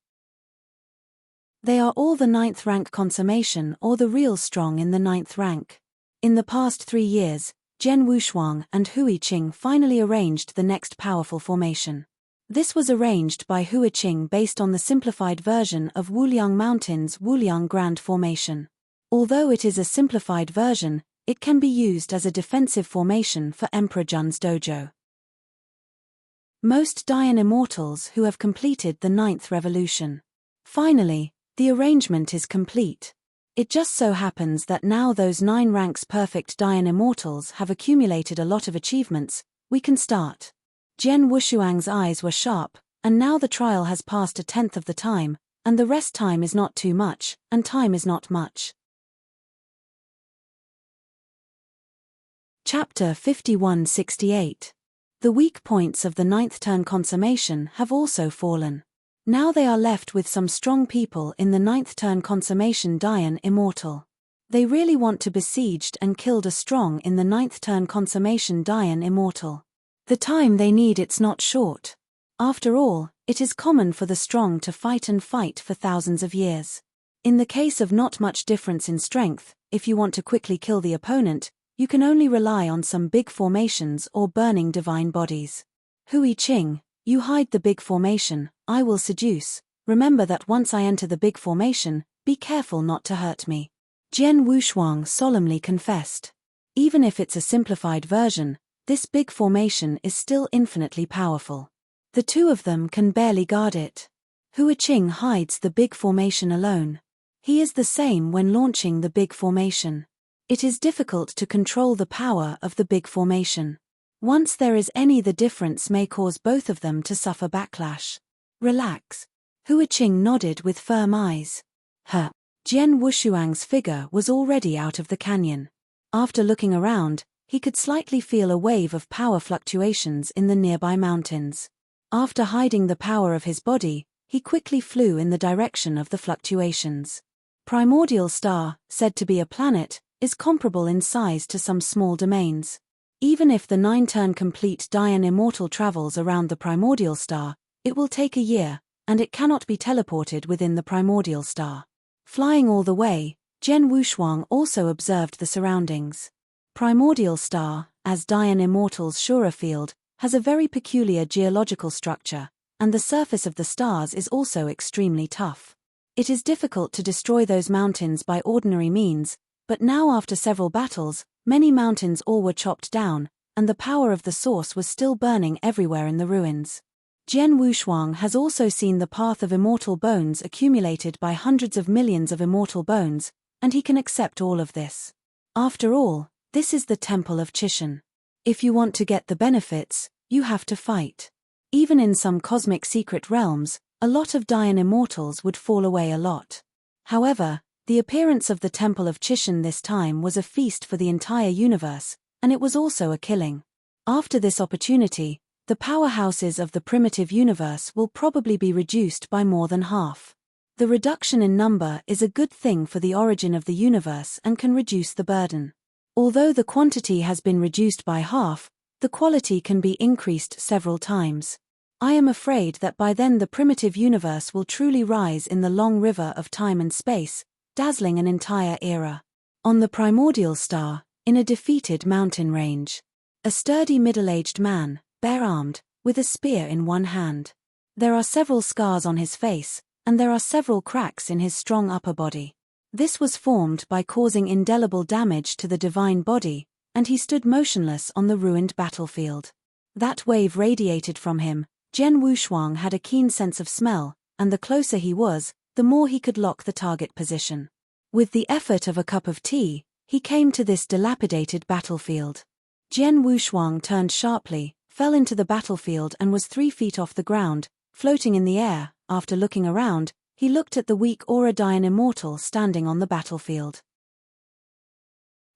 They are all the 9th rank consummation or the real strong in the 9th rank. In the past 3 years, Zhen Wushuang and Huiqing finally arranged the next powerful formation. This was arranged by Huiqing based on the simplified version of Wuliang Mountain's Wuliang Grand Formation. Although it is a simplified version, it can be used as a defensive formation for Emperor Jun's dojo. Most Dian immortals who have completed the 9th revolution. Finally, the arrangement is complete. It just so happens that now those 9 ranks perfect Dian immortals have accumulated a lot of achievements, we can start. Zhen Wushuang's eyes were sharp, and now the trial has passed a 10th of the time, and the rest time is not too much, and time is not much. Chapter 5168. The weak points of the 9th turn consummation have also fallen. Now they are left with some strong people in the 9th turn consummation Dian immortal. They really want to besieged and killed a strong in the 9th turn consummation Dian immortal. The time they need it's not short. After all, it is common for the strong to fight and fight for thousands of years. In the case of not much difference in strength, if you want to quickly kill the opponent, you can only rely on some big formations or burning divine bodies. Huiqing, you hide the big formation, I will seduce. Remember that once I enter the big formation, be careful not to hurt me. Zhen Wushuang solemnly confessed. Even if it's a simplified version, this big formation is still infinitely powerful. The two of them can barely guard it. Huiqing hides the big formation alone. He is the same when launching the big formation. It is difficult to control the power of the big formation. Once there is any, the difference may cause both of them to suffer backlash. Relax. Huiqing nodded with firm eyes. Zhen Wushuang's figure was already out of the canyon. After looking around, he could slightly feel a wave of power fluctuations in the nearby mountains. After hiding the power of his body, he quickly flew in the direction of the fluctuations. Primordial Star, said to be a planet, is comparable in size to some small domains. Even if the 9-turn complete Dian immortal travels around the Primordial Star, it will take a year, and it cannot be teleported within the Primordial Star. Flying all the way, Zhen Wushuang also observed the surroundings. Primordial Star, as Dian Immortal's Shura field, has a very peculiar geological structure, and the surface of the stars is also extremely tough. It is difficult to destroy those mountains by ordinary means, but now after several battles, many mountains all were chopped down, and the power of the source was still burning everywhere in the ruins. Zhen Wushuang has also seen the path of immortal bones accumulated by hundreds of millions of immortal bones, and he can accept all of this. After all, this is the Temple of Chishan. If you want to get the benefits, you have to fight. Even in some cosmic secret realms, a lot of Dayan immortals would fall away a lot. However, the appearance of the Temple of Chishan this time was a feast for the entire universe, and it was also a killing. After this opportunity, the powerhouses of the primitive universe will probably be reduced by more than half. The reduction in number is a good thing for the origin of the universe and can reduce the burden. Although the quantity has been reduced by half, the quality can be increased several times. I am afraid that by then the primitive universe will truly rise in the long river of time and space, dazzling an entire era. On the primordial star, in a defeated mountain range, a sturdy middle-aged man, bare-armed, with a spear in one hand. There are several scars on his face, and there are several cracks in his strong upper body. This was formed by causing indelible damage to the divine body, and he stood motionless on the ruined battlefield. That wave radiated from him. Jian Wushuang had a keen sense of smell, and the closer he was, the more he could lock the target position. With the effort of a cup of tea, he came to this dilapidated battlefield. Jian Wushuang turned sharply, fell into the battlefield and was 3 feet off the ground, floating in the air. After looking around, he looked at the weak Aura Dayan immortal standing on the battlefield.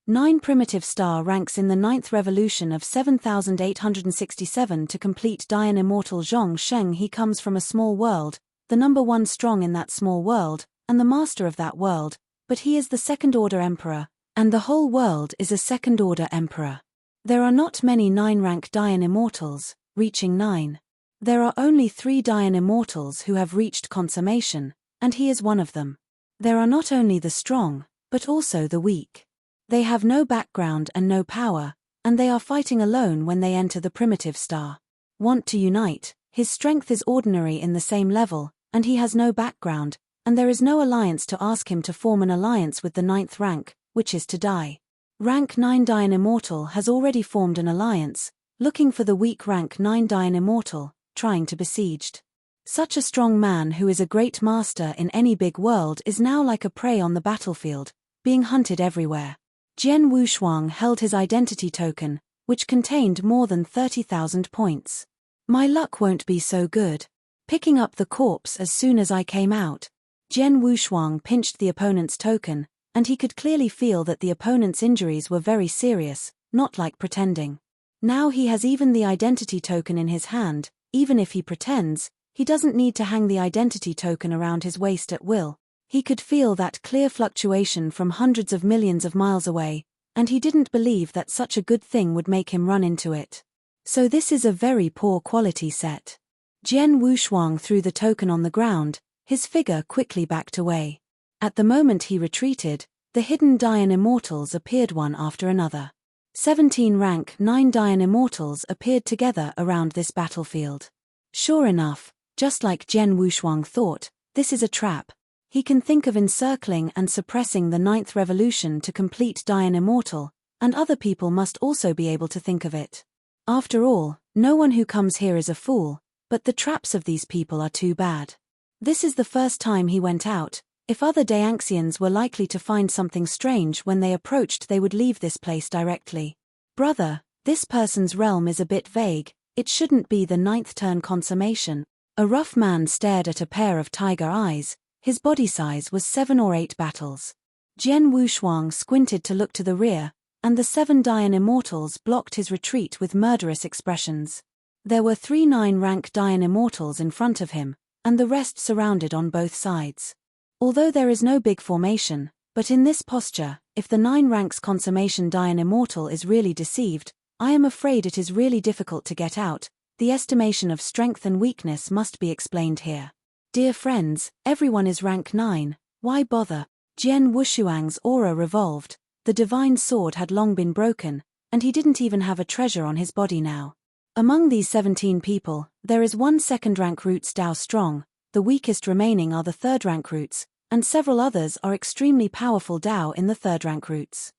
9 Primitive star ranks in the 9th revolution of 7867 to complete Dayan immortal Zhong Sheng. He comes from a small world, the number 1 strong in that small world, and the master of that world, but he is the second-order emperor, and the whole world is a second-order emperor. There are not many 9-rank Dayan immortals, reaching 9. There are only 3 Dayan immortals who have reached consummation, and he is one of them. There are not only the strong, but also the weak. They have no background and no power, and they are fighting alone when they enter the primitive star. Want to unite, his strength is ordinary in the same level, and he has no background, and there is no alliance to ask him to form an alliance with the 9th rank, which is to die. Rank 9 Dayan immortal has already formed an alliance, looking for the weak rank 9 Dayan immortal, trying to besieged. Such a strong man who is a great master in any big world is now like a prey on the battlefield, being hunted everywhere. Jian Wushuang held his identity token, which contained more than 30,000 points. My luck won't be so good. Picking up the corpse as soon as I came out, Jian Wushuang pinched the opponent's token, and he could clearly feel that the opponent's injuries were very serious, not like pretending. Now he has even the identity token in his hand. Even if he pretends, he doesn't need to hang the identity token around his waist at will. He could feel that clear fluctuation from hundreds of millions of miles away, and he didn't believe that such a good thing would make him run into it. So this is a very poor quality set. Jian Wushuang threw the token on the ground, his figure quickly backed away. At the moment he retreated, the hidden Dayan immortals appeared one after another. 17 rank 9 Dayan immortals appeared together around this battlefield. Sure enough, just like Jian Wushuang thought, this is a trap. He can think of encircling and suppressing the 9th revolution to complete Dayan immortal, and other people must also be able to think of it. After all, no one who comes here is a fool, but the traps of these people are too bad. This is the first time he went out. If other Dayanxians were likely to find something strange when they approached, they would leave this place directly. Brother, this person's realm is a bit vague, it shouldn't be the 9th turn consummation. A rough man stared at a pair of tiger eyes. His body size was 7 or 8 battles. Jian Wushuang squinted to look to the rear, and the 7 Dayan immortals blocked his retreat with murderous expressions. There were 3 9-rank Dayan immortals in front of him, and the rest surrounded on both sides. Although there is no big formation, but in this posture, if the 9 ranks consummation Dayan immortal is really deceived, I am afraid it is really difficult to get out. The estimation of strength and weakness must be explained here. Dear friends, everyone is rank 9, why bother? Jian Wushuang's aura revolved, the divine sword had long been broken, and he didn't even have a treasure on his body now. Among these 17 people, there is 1 2nd-rank roots Dao strong, the weakest remaining are the 3rd-rank roots, and several others are extremely powerful Dao in the 3rd-rank roots.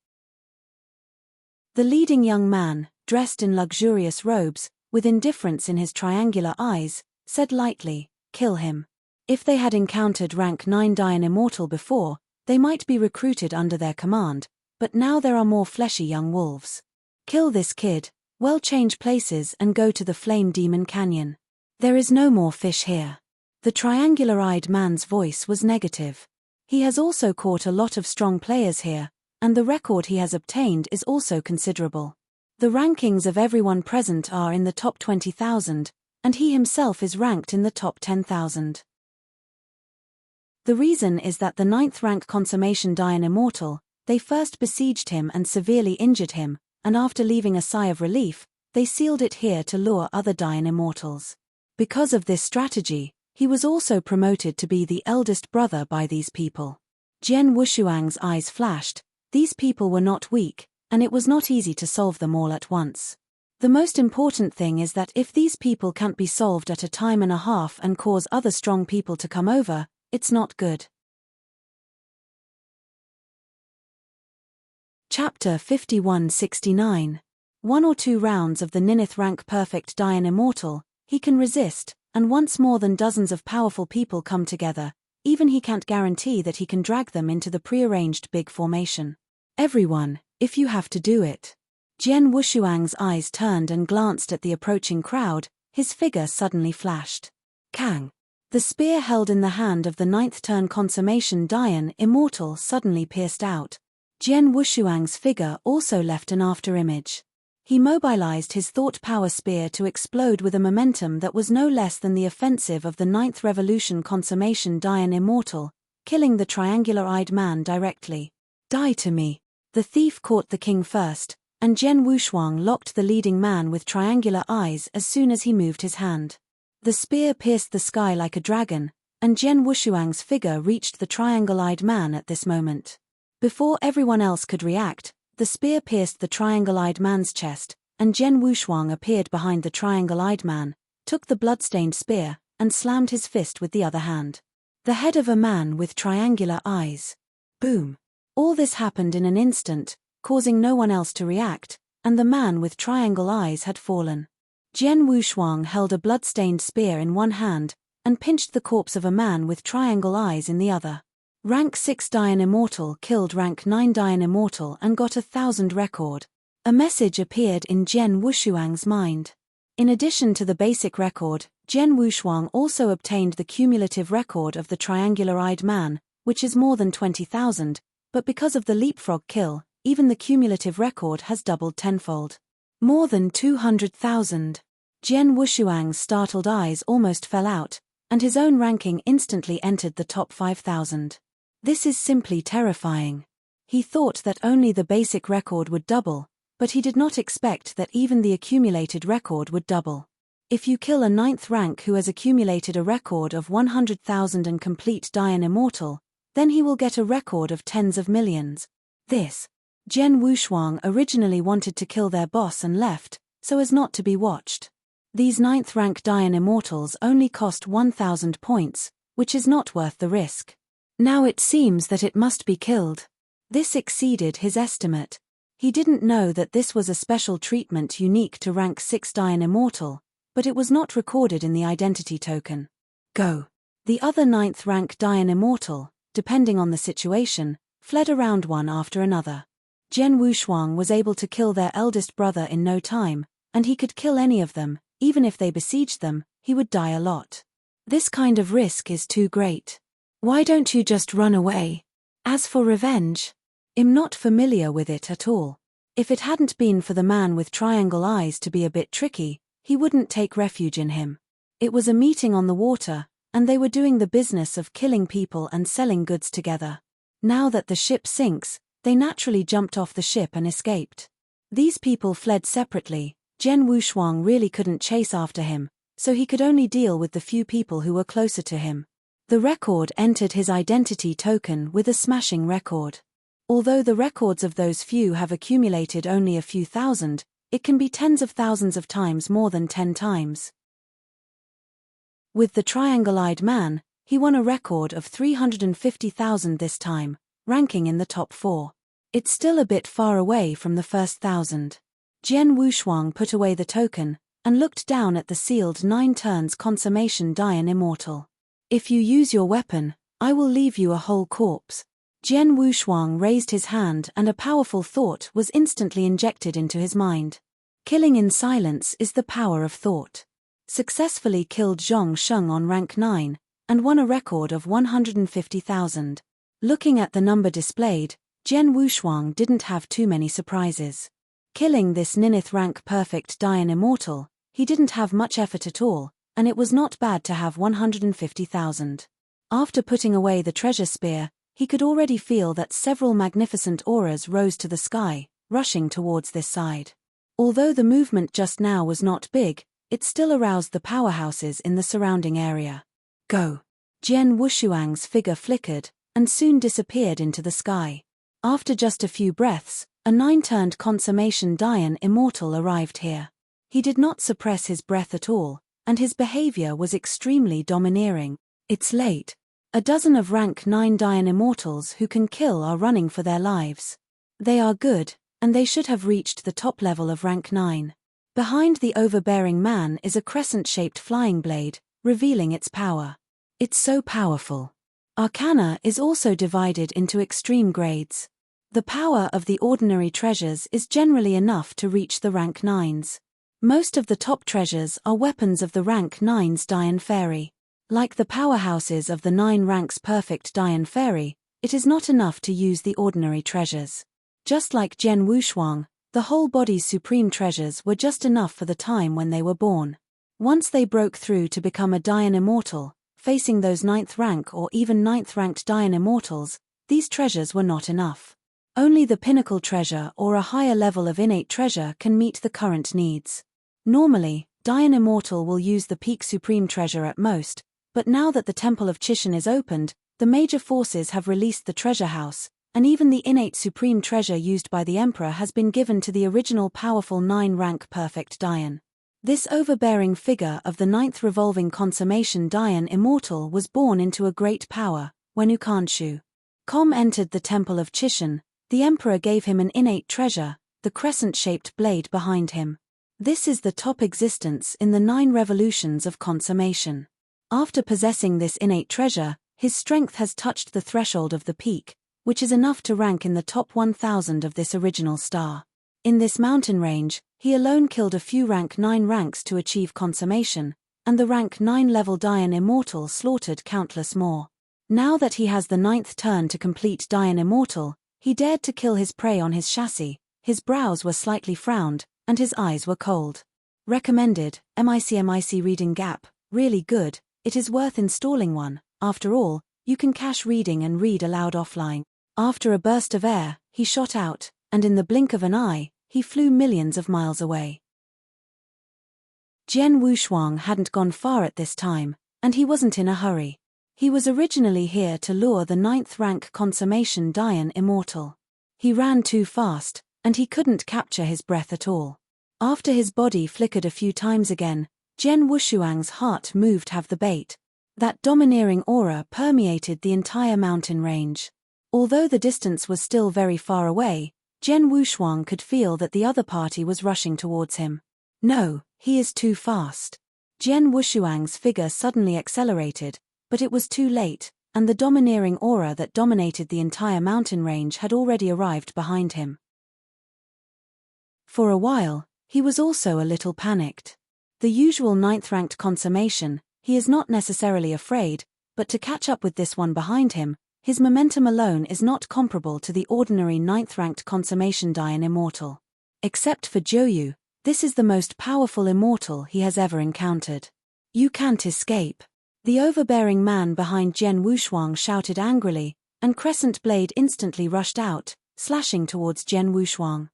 The leading young man, dressed in luxurious robes, with indifference in his triangular eyes, said lightly, "Kill him." If they had encountered rank 9 Dayan immortal before, they might be recruited under their command, but now there are more fleshy young wolves. Kill this kid, well, change places and go to the Flame Demon Canyon. There is no more fish here. The triangular-eyed man's voice was negative. He has also caught a lot of strong players here, and the record he has obtained is also considerable. The rankings of everyone present are in the top 20,000, and he himself is ranked in the top 10,000. The reason is that the 9th rank consummation Dian Immortal, they first besieged him and severely injured him, and after leaving a sigh of relief, they sealed it here to lure other Dian Immortals. Because of this strategy, he was also promoted to be the eldest brother by these people. Jian Wushuang's eyes flashed. These people were not weak, and it was not easy to solve them all at once. The most important thing is that if these people can't be solved at a time and a half and cause other strong people to come over, it's not good. Chapter 5169. 1 or 2 rounds of the 9th rank perfect Dian Immortal, he can resist, and once more than dozens of powerful people come together, even he can't guarantee that he can drag them into the prearranged big formation. Everyone, if you have to do it. Jian Wushuang's eyes turned and glanced at the approaching crowd, his figure suddenly flashed. Kang. The spear held in the hand of the 9th turn consummation Dian Immortal suddenly pierced out. Jian Wushuang's figure also left an afterimage. He mobilized his thought power spear to explode with a momentum that was no less than the offensive of the 9th revolution consummation Dian Immortal, killing the triangular-eyed man directly. Die to me. The thief caught the king first, and Jian Wushuang locked the leading man with triangular eyes as soon as he moved his hand. The spear pierced the sky like a dragon, and Jian Wushuang's figure reached the triangle-eyed man at this moment. Before everyone else could react, the spear pierced the triangle-eyed man's chest, and Jian Wushuang appeared behind the triangle-eyed man, took the blood-stained spear, and slammed his fist with the other hand. The head of a man with triangular eyes. Boom. All this happened in an instant, causing no one else to react, and the man with triangle eyes had fallen. Jian Wushuang held a blood-stained spear in one hand, and pinched the corpse of a man with triangle eyes in the other. Rank 6 Dian Immortal killed rank 9 Dian Immortal and got 1,000 record. A message appeared in Jian Wushuang's mind. In addition to the basic record, Jian Wushuang also obtained the cumulative record of the triangular-eyed man, which is more than 20,000, but because of the leapfrog kill, even the cumulative record has doubled tenfold. More than 200,000. Jian Wushuang's startled eyes almost fell out, and his own ranking instantly entered the top 5,000. This is simply terrifying. He thought that only the basic record would double, but he did not expect that even the accumulated record would double. If you kill a 9th rank who has accumulated a record of 100,000 and complete Dian Immortal, then he will get a record of tens of millions. Jian Wushuang originally wanted to kill their boss and left, so as not to be watched. These 9th rank Dian Immortals only cost 1,000 points, which is not worth the risk. Now it seems that it must be killed. This exceeded his estimate. He didn't know that this was a special treatment unique to rank 6 Dian Immortal, but it was not recorded in the identity token. Go. The other 9th rank Dian Immortal, depending on the situation, fled around one after another. Jian Wushuang was able to kill their eldest brother in no time, and he could kill any of them, even if they besieged them, he would die a lot. This kind of risk is too great. Why don't you just run away? As for revenge, I'm not familiar with it at all. If it hadn't been for the man with triangle eyes to be a bit tricky, he wouldn't take refuge in him. It was a meeting on the water, and they were doing the business of killing people and selling goods together. Now that the ship sinks, they naturally jumped off the ship and escaped. These people fled separately. Jian Wushuang really couldn't chase after him, so he could only deal with the few people who were closer to him. The record entered his identity token with a smashing record. Although the records of those few have accumulated only a few thousand, it can be tens of thousands of times more than 10 times. With the triangle-eyed man, he won a record of 350,000 this time, ranking in the top 4. It's still a bit far away from the first 1,000. Jian Wushuang put away the token, and looked down at the sealed 9 turns consummation Dian Immortal. If you use your weapon, I will leave you a whole corpse. Jian Wushuang raised his hand and a powerful thought was instantly injected into his mind. Killing in silence is the power of thought. successfully killed Zhong Sheng on rank 9, and won a record of 150,000. Looking at the number displayed, Jian Wushuang didn't have too many surprises. Killing this ninth rank perfect Dian Immortal, he didn't have much effort at all, and it was not bad to have 150,000. After putting away the treasure spear, he could already feel that several magnificent auras rose to the sky, rushing towards this side. Although the movement just now was not big, it still aroused the powerhouses in the surrounding area. Go! Jian Wushuang's figure flickered, and soon disappeared into the sky. After just a few breaths, a 9-turned consummation Dian Immortal arrived here. He did not suppress his breath at all, and his behavior was extremely domineering. It's late. A dozen of rank 9 Dian Immortals who can kill are running for their lives. They are good, and they should have reached the top level of rank 9. Behind the overbearing man is a crescent-shaped flying blade, revealing its power. It's so powerful. Arcana is also divided into extreme grades. The power of the ordinary treasures is generally enough to reach the rank 9s. Most of the top treasures are weapons of the rank 9's Dian Fairy. Like the powerhouses of the 9 ranks perfect Dian Fairy, it is not enough to use the ordinary treasures. Just like Jian Wushuang, the whole body's supreme treasures were just enough for the time when they were born. Once they broke through to become a Dian Immortal, facing those 9th rank or even 9th ranked Dian Immortals, these treasures were not enough. Only the pinnacle treasure or a higher level of innate treasure can meet the current needs. Normally, Dian Immortal will use the peak supreme treasure at most, but now that the Temple of Chishan is opened, the major forces have released the treasure house, and even the innate supreme treasure used by the Emperor has been given to the original powerful 9-rank perfect Dian. This overbearing figure of the 9th revolving consummation Dian Immortal was born into a great power. When Ukanshu Com entered the Temple of Chishan, the Emperor gave him an innate treasure, the crescent-shaped blade behind him. This is the top existence in the 9 revolutions of consummation. After possessing this innate treasure, his strength has touched the threshold of the peak, which is enough to rank in the top 1,000 of this original star. In this mountain range, he alone killed a few rank 9 ranks to achieve consummation, and the rank 9 level Dian Immortal slaughtered countless more. Now that he has the 9th turn to complete Dian Immortal, he dared to kill his prey on his chassis. His brows were slightly frowned, and his eyes were cold. Recommended, MIC reading gap, really good, it is worth installing one. After all, you can cache reading and read aloud offline. After a burst of air, he shot out, and in the blink of an eye, he flew millions of miles away. Jian Wushuang hadn't gone far at this time, and he wasn't in a hurry. He was originally here to lure the 9th rank consummation Dian Immortal. He ran too fast, and he couldn't capture his breath at all. After his body flickered a few times again, Jian Wushuang's heart moved to have the bait. That domineering aura permeated the entire mountain range. Although the distance was still very far away, Jian Wushuang could feel that the other party was rushing towards him. No, he is too fast. Jian Wushuang's figure suddenly accelerated, but it was too late, and the domineering aura that dominated the entire mountain range had already arrived behind him. For a while, he was also a little panicked. The usual 9th-ranked consummation, he is not necessarily afraid, but to catch up with this one behind him, his momentum alone is not comparable to the ordinary 9th-ranked consummation Dian Immortal. Except for Joyu, this is the most powerful immortal he has ever encountered. You can't escape. The overbearing man behind Jian Wushuang shouted angrily, and Crescent Blade instantly rushed out, slashing towards Jian Wushuang.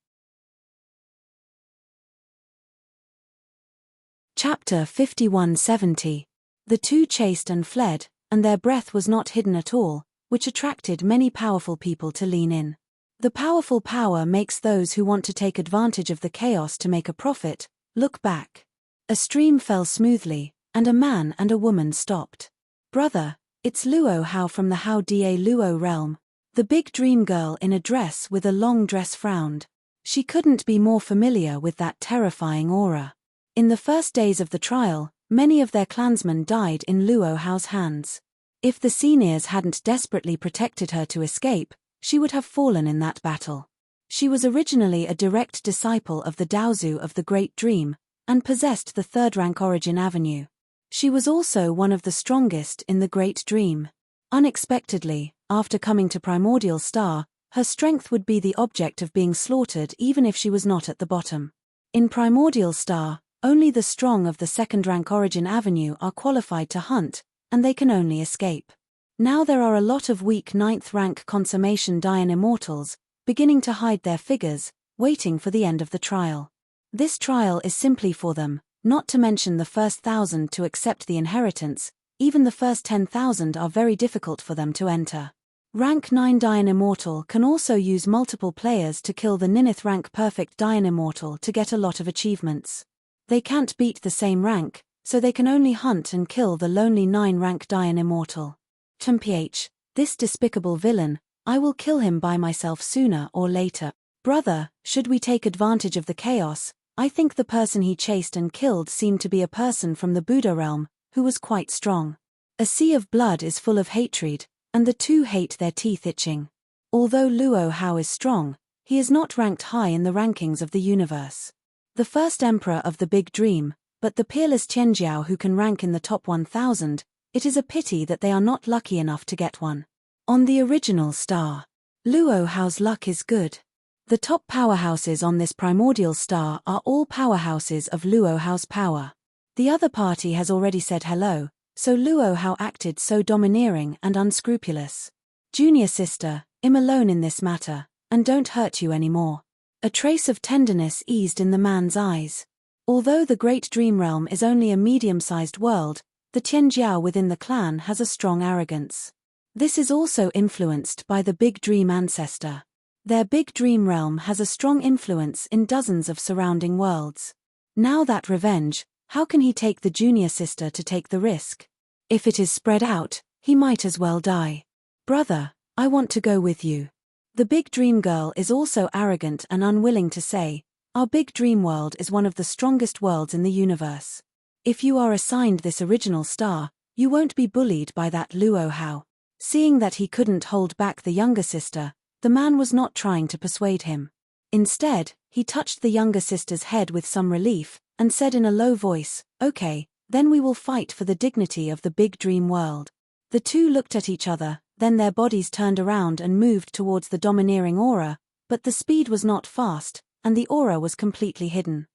Chapter 5170. The two chased and fled, and their breath was not hidden at all, which attracted many powerful people to lean in. The powerful power makes those who want to take advantage of the chaos to make a profit look back. A stream fell smoothly, and a man and a woman stopped. Brother, it's Luo Hao from the Hao Da Luo realm. The big dream girl in a dress with a long dress frowned. She couldn't be more familiar with that terrifying aura. In the first days of the trial, many of their clansmen died in Luo Hao's hands. If the seniors hadn't desperately protected her to escape, she would have fallen in that battle. She was originally a direct disciple of the Daozu of the Great Dream, and possessed the third-rank origin avenue. She was also one of the strongest in the Great Dream. Unexpectedly, after coming to Primordial Star, her strength would be the object of being slaughtered even if she was not at the bottom. In Primordial Star, only the strong of the second-rank origin avenue are qualified to hunt, and they can only escape. Now there are a lot of weak 9th-rank consummation Dian immortals, beginning to hide their figures, waiting for the end of the trial. This trial is simply for them, not to mention the first 1,000 to accept the inheritance. Even the first 10,000 are very difficult for them to enter. Rank 9 Dian Immortal can also use multiple players to kill the 9th rank Perfect Dian Immortal to get a lot of achievements. They can't beat the same rank, so they can only hunt and kill the lonely 9 rank Dian Immortal. Mph, this despicable villain, I will kill him by myself sooner or later. Brother, should we take advantage of the chaos? I think the person he chased and killed seemed to be a person from the Buddha realm, who was quite strong. A sea of blood is full of hatred, and the two hate their teeth itching. Although Luo Hao is strong, he is not ranked high in the rankings of the universe. The first emperor of the Big Dream, but the peerless Qianjiao who can rank in the top 1,000, it is a pity that they are not lucky enough to get one. On the original star, Luo Hao's luck is good. The top powerhouses on this primordial star are all powerhouses of Luo Hao's power. The other party has already said hello, so Luo Hao acted so domineering and unscrupulous. Junior sister, I'm alone in this matter, and don't hurt you anymore. A trace of tenderness eased in the man's eyes. Although the Great Dream Realm is only a medium-sized world, the Tianjiao within the clan has a strong arrogance. This is also influenced by the Big Dream ancestor. Their Big Dream Realm has a strong influence in dozens of surrounding worlds. Now that revenge, how can he take the junior sister to take the risk? If it is spread out, he might as well die. Brother, I want to go with you. The Big Dream Girl is also arrogant and unwilling to say, our Big Dream World is one of the strongest worlds in the universe. If you are assigned this original star, you won't be bullied by that Luo Hao. Seeing that he couldn't hold back the younger sister, the man was not trying to persuade him. Instead, he touched the younger sister's head with some relief, and said in a low voice, okay, then we will fight for the dignity of the Big Dream World. The two looked at each other, then their bodies turned around and moved towards the domineering aura, but the speed was not fast, and the aura was completely hidden.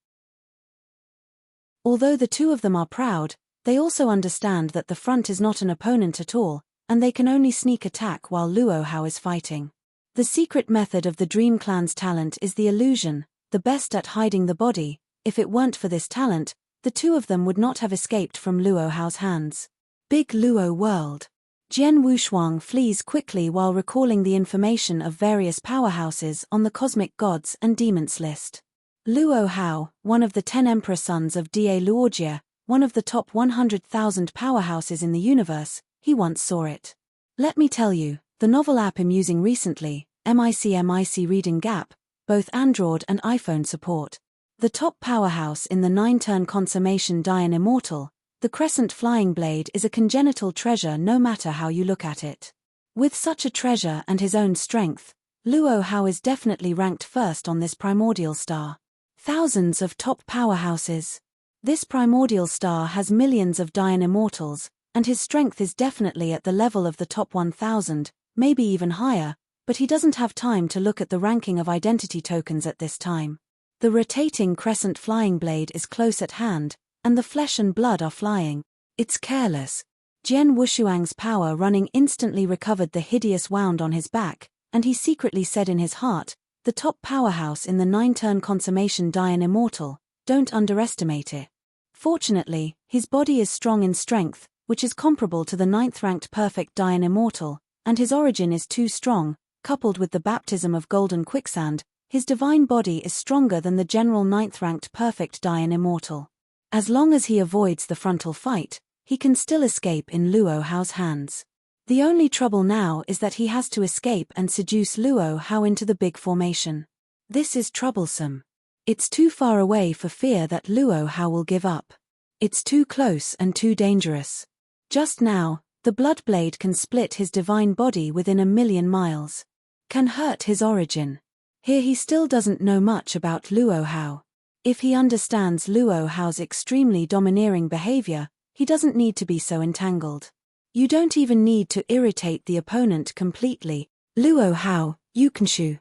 Although the two of them are proud, they also understand that the front is not an opponent at all, and they can only sneak attack while Luo Hao is fighting. The secret method of the Dream Clan's talent is the illusion, the best at hiding the body. If it weren't for this talent, the two of them would not have escaped from Luo Hao's hands. Big Luo World. Jian Wushuang flees quickly while recalling the information of various powerhouses on the Cosmic Gods and Demons list. Luo Hao, one of the 10 Emperor Sons of Da Luojia, one of the top 100,000 powerhouses in the universe, he once saw it. Let me tell you, the novel app I'm using recently, MIC Reading Gap, both Android and iPhone support. The top powerhouse in the 9-turn consummation Dian Immortal, the Crescent Flying Blade is a congenital treasure no matter how you look at it. With such a treasure and his own strength, Luo Hao is definitely ranked first on this primordial star. Thousands of top powerhouses. This primordial star has millions of Dian Immortals, and his strength is definitely at the level of the top 1,000, maybe even higher, but he doesn't have time to look at the ranking of identity tokens at this time. The rotating crescent flying blade is close at hand, and the flesh and blood are flying. It's careless. Jian Wushuang's power running instantly recovered the hideous wound on his back, and he secretly said in his heart, the top powerhouse in the 9-turn consummation Dian Immortal, don't underestimate it. Fortunately, his body is strong in strength, which is comparable to the 9th-ranked perfect Dian Immortal, and his origin is too strong, coupled with the baptism of golden quicksand. His divine body is stronger than the general 9th-ranked perfect Dian Immortal. As long as he avoids the frontal fight, he can still escape in Luo Hao's hands. The only trouble now is that he has to escape and seduce Luo Hao into the big formation. This is troublesome. It's too far away for fear that Luo Hao will give up. It's too close and too dangerous. Just now, the blood blade can split his divine body within 1,000,000 miles. Can hurt his origin. Here he still doesn't know much about Luo Hao. If he understands Luo Hao's extremely domineering behavior, he doesn't need to be so entangled. You don't even need to irritate the opponent completely. Luo Hao, Yukanshu.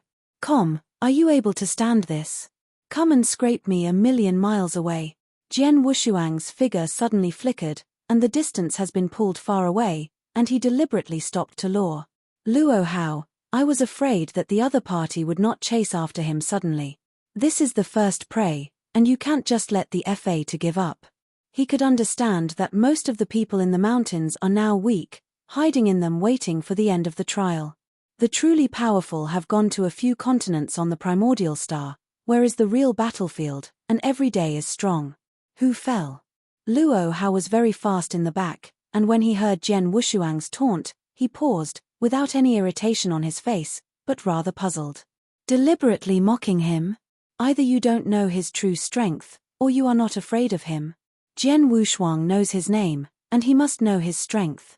Are you able to stand this? Come and scrape me 1,000,000 miles away. Jian Wushuang's figure suddenly flickered, and the distance has been pulled far away, and he deliberately stopped to lure. Luo Hao, I was afraid that the other party would not chase after him suddenly. This is the first prey, and you can't just let the FA to give up. He could understand that most of the people in the mountains are now weak, hiding in them waiting for the end of the trial. The truly powerful have gone to a few continents on the primordial star, where is the real battlefield, and every day is strong. Who fell? Luo Hao was very fast in the back, and when he heard Jian Wushuang's taunt, he paused, without any irritation on his face, but rather puzzled. Deliberately mocking him? Either you don't know his true strength, or you are not afraid of him. Jian Wushuang knows his name, and he must know his strength.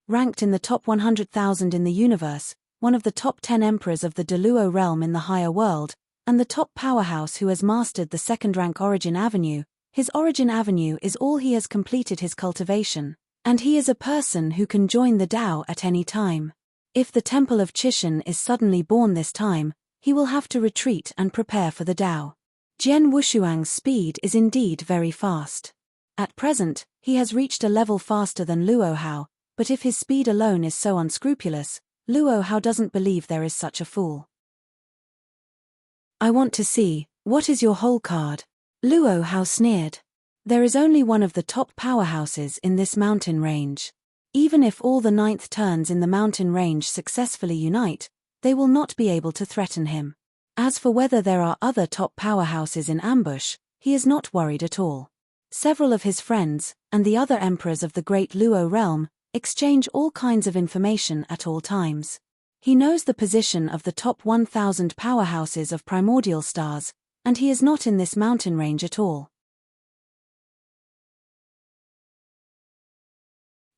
Ranked in the top 100,000 in the universe, one of the top 10 emperors of the Deluo realm in the higher world, and the top powerhouse who has mastered the second-rank Origin Avenue, his Origin Avenue is all he has completed his cultivation, and he is a person who can join the Tao at any time. If the Temple of Chishan is suddenly born this time, he will have to retreat and prepare for the Tao. Jian Wushuang's speed is indeed very fast. At present, he has reached a level faster than Luo Hao, but if his speed alone is so unscrupulous, Luo Hao doesn't believe there is such a fool. I want to see, what is your whole card? Luo Hao sneered. There is only one of the top powerhouses in this mountain range. Even if all the 9th turns in the mountain range successfully unite, they will not be able to threaten him. As for whether there are other top powerhouses in ambush, he is not worried at all. Several of his friends, and the other emperors of the great Luo realm, exchange all kinds of information at all times. He knows the position of the top 1,000 powerhouses of primordial stars, and he is not in this mountain range at all.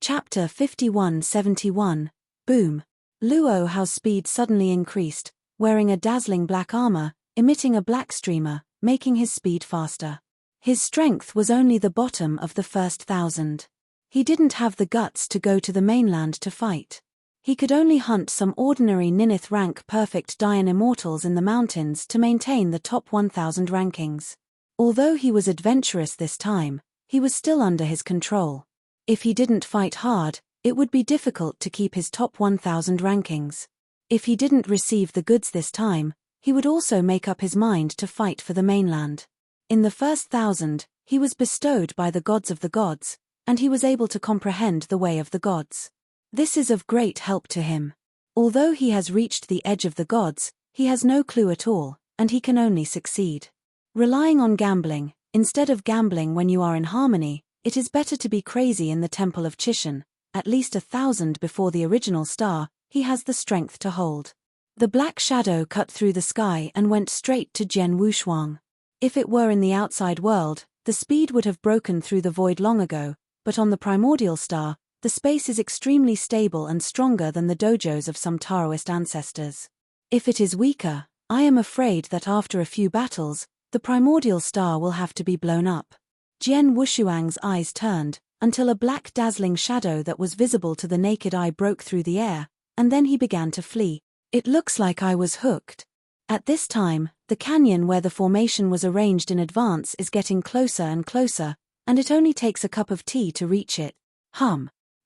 Chapter 51-71, Boom. Luo Hao's speed suddenly increased, wearing a dazzling black armor, emitting a black streamer, making his speed faster. His strength was only the bottom of the first 1,000. He didn't have the guts to go to the mainland to fight. He could only hunt some ordinary Nineth rank perfect Dian immortals in the mountains to maintain the top 1,000 rankings. Although he was adventurous this time, he was still under his control. If he didn't fight hard, it would be difficult to keep his top 1,000 rankings. If he didn't receive the goods this time, he would also make up his mind to fight for the mainland. In the first 1,000, he was bestowed by the gods of the gods, and he was able to comprehend the way of the gods. This is of great help to him. Although he has reached the edge of the gods, he has no clue at all, and he can only succeed. Relying on gambling, instead of gambling when you are in harmony, it is better to be crazy in the Temple of Chishan, at least 1,000 before the original star, he has the strength to hold. The black shadow cut through the sky and went straight to Jian Wushuang. If it were in the outside world, the speed would have broken through the void long ago, but on the primordial star, the space is extremely stable and stronger than the dojos of some Taoist ancestors. If it is weaker, I am afraid that after a few battles, the primordial star will have to be blown up. Jian Wushuang's eyes turned, until a black dazzling shadow that was visible to the naked eye broke through the air, and then he began to flee. It looks like I was hooked. At this time, the canyon where the formation was arranged in advance is getting closer and closer, and it only takes a cup of tea to reach it.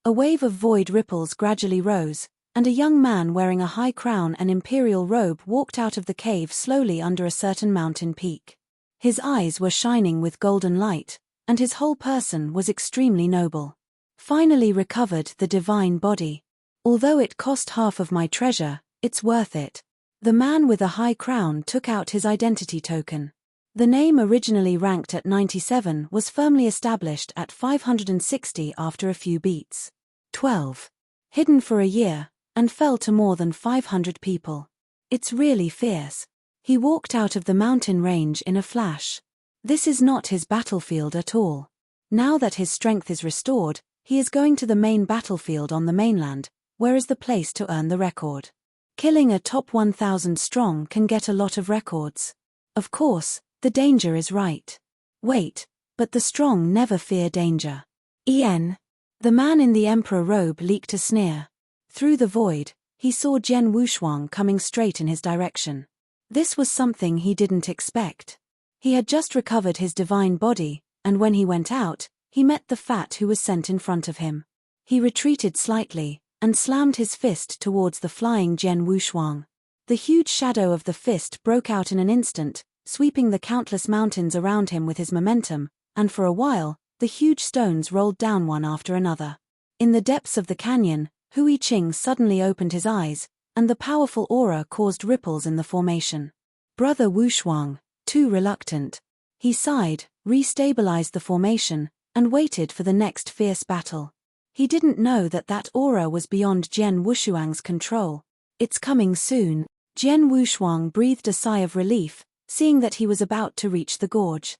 A wave of void ripples gradually rose, and a young man wearing a high crown and imperial robe walked out of the cave slowly under a certain mountain peak. His eyes were shining with golden light, and his whole person was extremely noble. Finally recovered the divine body. Although it cost half of my treasure, it's worth it. The man with a high crown took out his identity token. The name originally ranked at 97 was firmly established at 560 after a few beats. 12. Hidden for a year, and fell to more than 500 people. It's really fierce. He walked out of the mountain range in a flash. This is not his battlefield at all. Now that his strength is restored, he is going to the main battlefield on the mainland, where is the place to earn the record. Killing a top 1,000 strong can get a lot of records. Of course, the danger is right. Wait, but the strong never fear danger. The man in the emperor robe leaked a sneer. Through the void, he saw Jian Wushuang coming straight in his direction. This was something he didn't expect. He had just recovered his divine body, and when he went out, he met the fat who was sent in front of him. He retreated slightly, and slammed his fist towards the flying Jian Wushuang. The huge shadow of the fist broke out in an instant, sweeping the countless mountains around him with his momentum, and for a while, the huge stones rolled down one after another. In the depths of the canyon, Hui Qing suddenly opened his eyes, and the powerful aura caused ripples in the formation. Brother Wushuang, too reluctant. He sighed, re-stabilized the formation, and waited for the next fierce battle. He didn't know that aura was beyond Jian Wushuang's control. It's coming soon. Jian Wushuang breathed a sigh of relief, seeing that he was about to reach the gorge.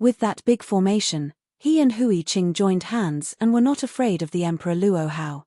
With that big formation, he and Hui Qing joined hands and were not afraid of the Emperor Luo Hao.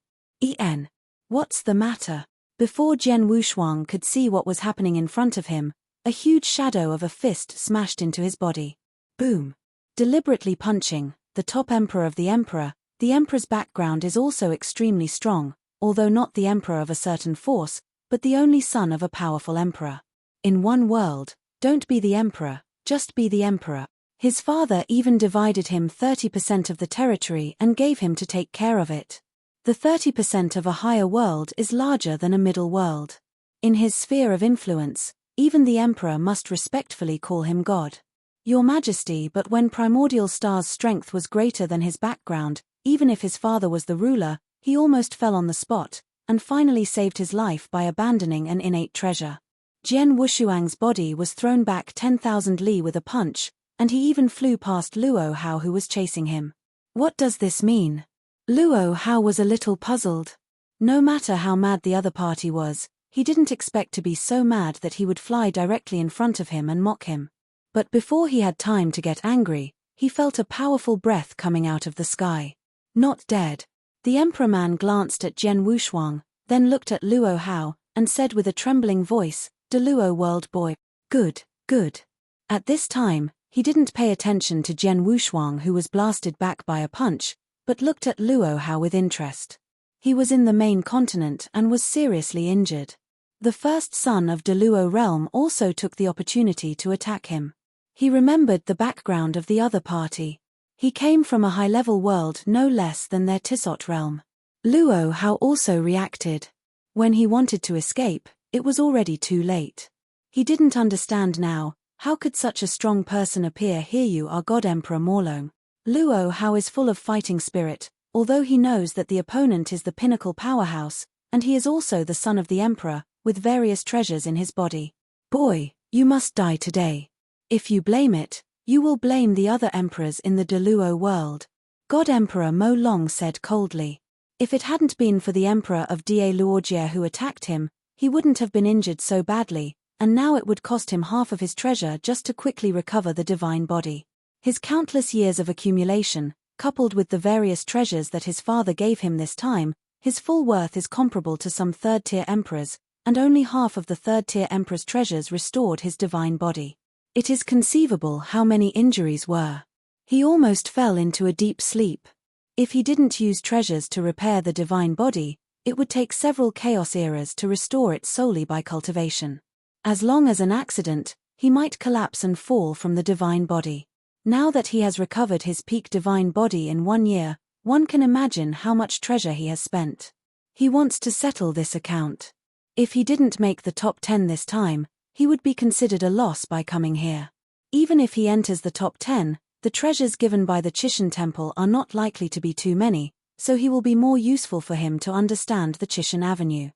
What's the matter? Before Jian Wushuang could see what was happening in front of him, a huge shadow of a fist smashed into his body. Boom! Deliberately punching the top emperor of the emperor's background is also extremely strong, although not the emperor of a certain force, but the only son of a powerful emperor. In one world, don't be the emperor, just be the emperor. His father even divided him 30% of the territory and gave him to take care of it. The 30% of a higher world is larger than a middle world. In his sphere of influence, even the emperor must respectfully call him God. Your Majesty, but when Primordial Star's strength was greater than his background, even if his father was the ruler, he almost fell on the spot, and finally saved his life by abandoning an innate treasure. Jian Wushuang's body was thrown back 10,000 li with a punch, and he even flew past Luo Hao who was chasing him. What does this mean? Luo Hao was a little puzzled. No matter how mad the other party was, he didn't expect to be so mad that he would fly directly in front of him and mock him. But before he had time to get angry, he felt a powerful breath coming out of the sky. Not dead. The Emperor man glanced at Jian Wushuang, then looked at Luo Hao, and said with a trembling voice, "De Luo world boy. Good, good." At this time, he didn't pay attention to Jian Wushuang who was blasted back by a punch, but looked at Luo Hao with interest. He was in the main continent and was seriously injured. The first son of De Luo realm also took the opportunity to attack him. He remembered the background of the other party. He came from a high-level world no less than their Tissot realm. Luo Hao also reacted. When he wanted to escape, it was already too late. He didn't understand now. How could such a strong person appear here? You are God Emperor Morlong. Luo Hao is full of fighting spirit, although he knows that the opponent is the pinnacle powerhouse, and he is also the son of the emperor, with various treasures in his body. Boy, you must die today. If you blame it, you will blame the other emperors in the De Luo world. God Emperor Mo Long said coldly. If it hadn't been for the emperor of Da Luojie who attacked him, he wouldn't have been injured so badly, and now it would cost him half of his treasure just to quickly recover the divine body. His countless years of accumulation, coupled with the various treasures that his father gave him this time, his full worth is comparable to some third-tier emperors, and only half of the third-tier emperor's treasures restored his divine body. It is conceivable how many injuries were. He almost fell into a deep sleep. If he didn't use treasures to repair the divine body, it would take several chaos eras to restore it solely by cultivation. As long as an accident, he might collapse and fall from the divine body. Now that he has recovered his peak divine body in 1 year, one can imagine how much treasure he has spent. He wants to settle this account. If he didn't make the top 10 this time, he would be considered a loss by coming here. Even if he enters the top 10, the treasures given by the Chishan Temple are not likely to be too many, so he will be more useful for him to understand the Chishan Avenue.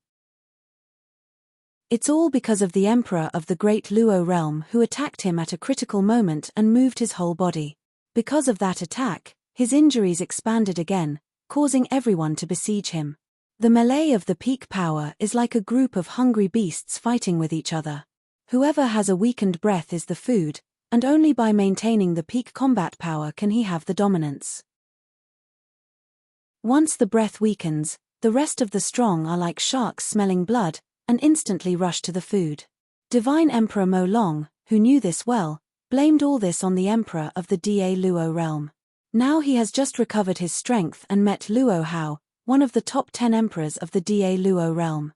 It's all because of the emperor of the great Luo realm who attacked him at a critical moment and moved his whole body. Because of that attack, his injuries expanded again, causing everyone to besiege him. The melee of the peak power is like a group of hungry beasts fighting with each other. Whoever has a weakened breath is the food, and only by maintaining the peak combat power can he have the dominance. Once the breath weakens, the rest of the strong are like sharks smelling blood, and instantly rush to the food. Divine Emperor Mo Long, who knew this well, blamed all this on the emperor of the Da Luo realm. Now he has just recovered his strength and met Luo Hao, one of the top 10 emperors of the Da Luo realm.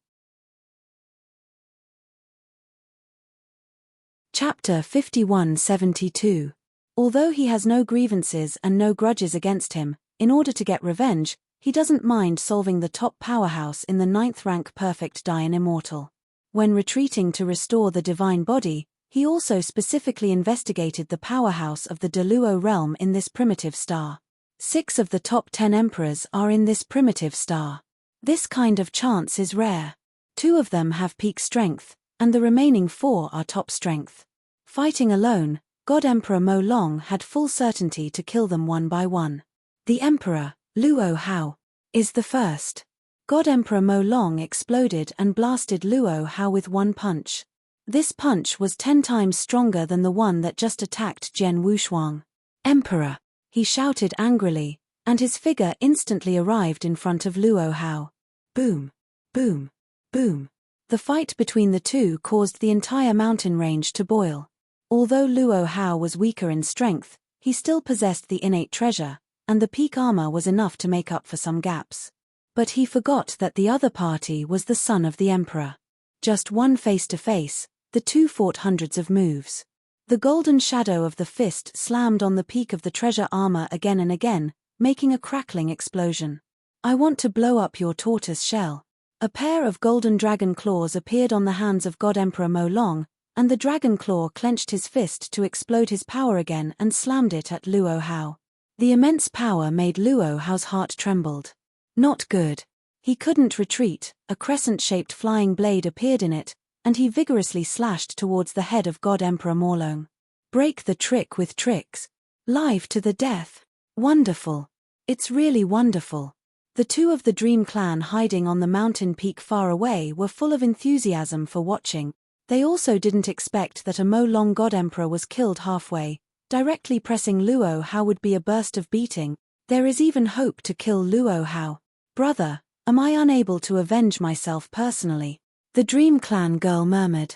Chapter 5172. Although he has no grievances and no grudges against him, in order to get revenge, he doesn't mind solving the top powerhouse in the 9th rank perfect Dayan Immortal. When retreating to restore the divine body, he also specifically investigated the powerhouse of the Da Luo realm in this primitive star. 6 of the top 10 emperors are in this primitive star. This kind of chance is rare. 2 of them have peak strength, and the remaining 4 are top strength. Fighting alone, God Emperor Mo Long had full certainty to kill them one by one. The Emperor, Luo Hao, is the first. God Emperor Mo Long exploded and blasted Luo Hao with one punch. This punch was 10 times stronger than the one that just attacked Jian Wushuang. Emperor! He shouted angrily, and his figure instantly arrived in front of Luo Hao. Boom! Boom! Boom! The fight between the two caused the entire mountain range to boil. Although Luo Hao was weaker in strength, he still possessed the innate treasure, and the peak armor was enough to make up for some gaps. But he forgot that the other party was the son of the emperor. Just one face-to-face, the two fought hundreds of moves. The golden shadow of the fist slammed on the peak of the treasure armor again and again, making a crackling explosion. I want to blow up your tortoise shell. A pair of golden dragon claws appeared on the hands of God Emperor Mo Long, and the dragon claw clenched his fist to explode his power again and slammed it at Luo Hao. The immense power made Luo Hao's heart trembled. Not good. He couldn't retreat, a crescent-shaped flying blade appeared in it, and he vigorously slashed towards the head of God Emperor Mo Long. Break the trick with tricks. Live to the death. Wonderful. It's really wonderful. The 2 of the Dream Clan hiding on the mountain peak far away were full of enthusiasm for watching. They also didn't expect that a Mo Long God Emperor was killed halfway. Directly pressing Luo Hao would be a burst of beating. There is even hope to kill Luo Hao. Brother, am I unable to avenge myself personally? The Dream Clan girl murmured.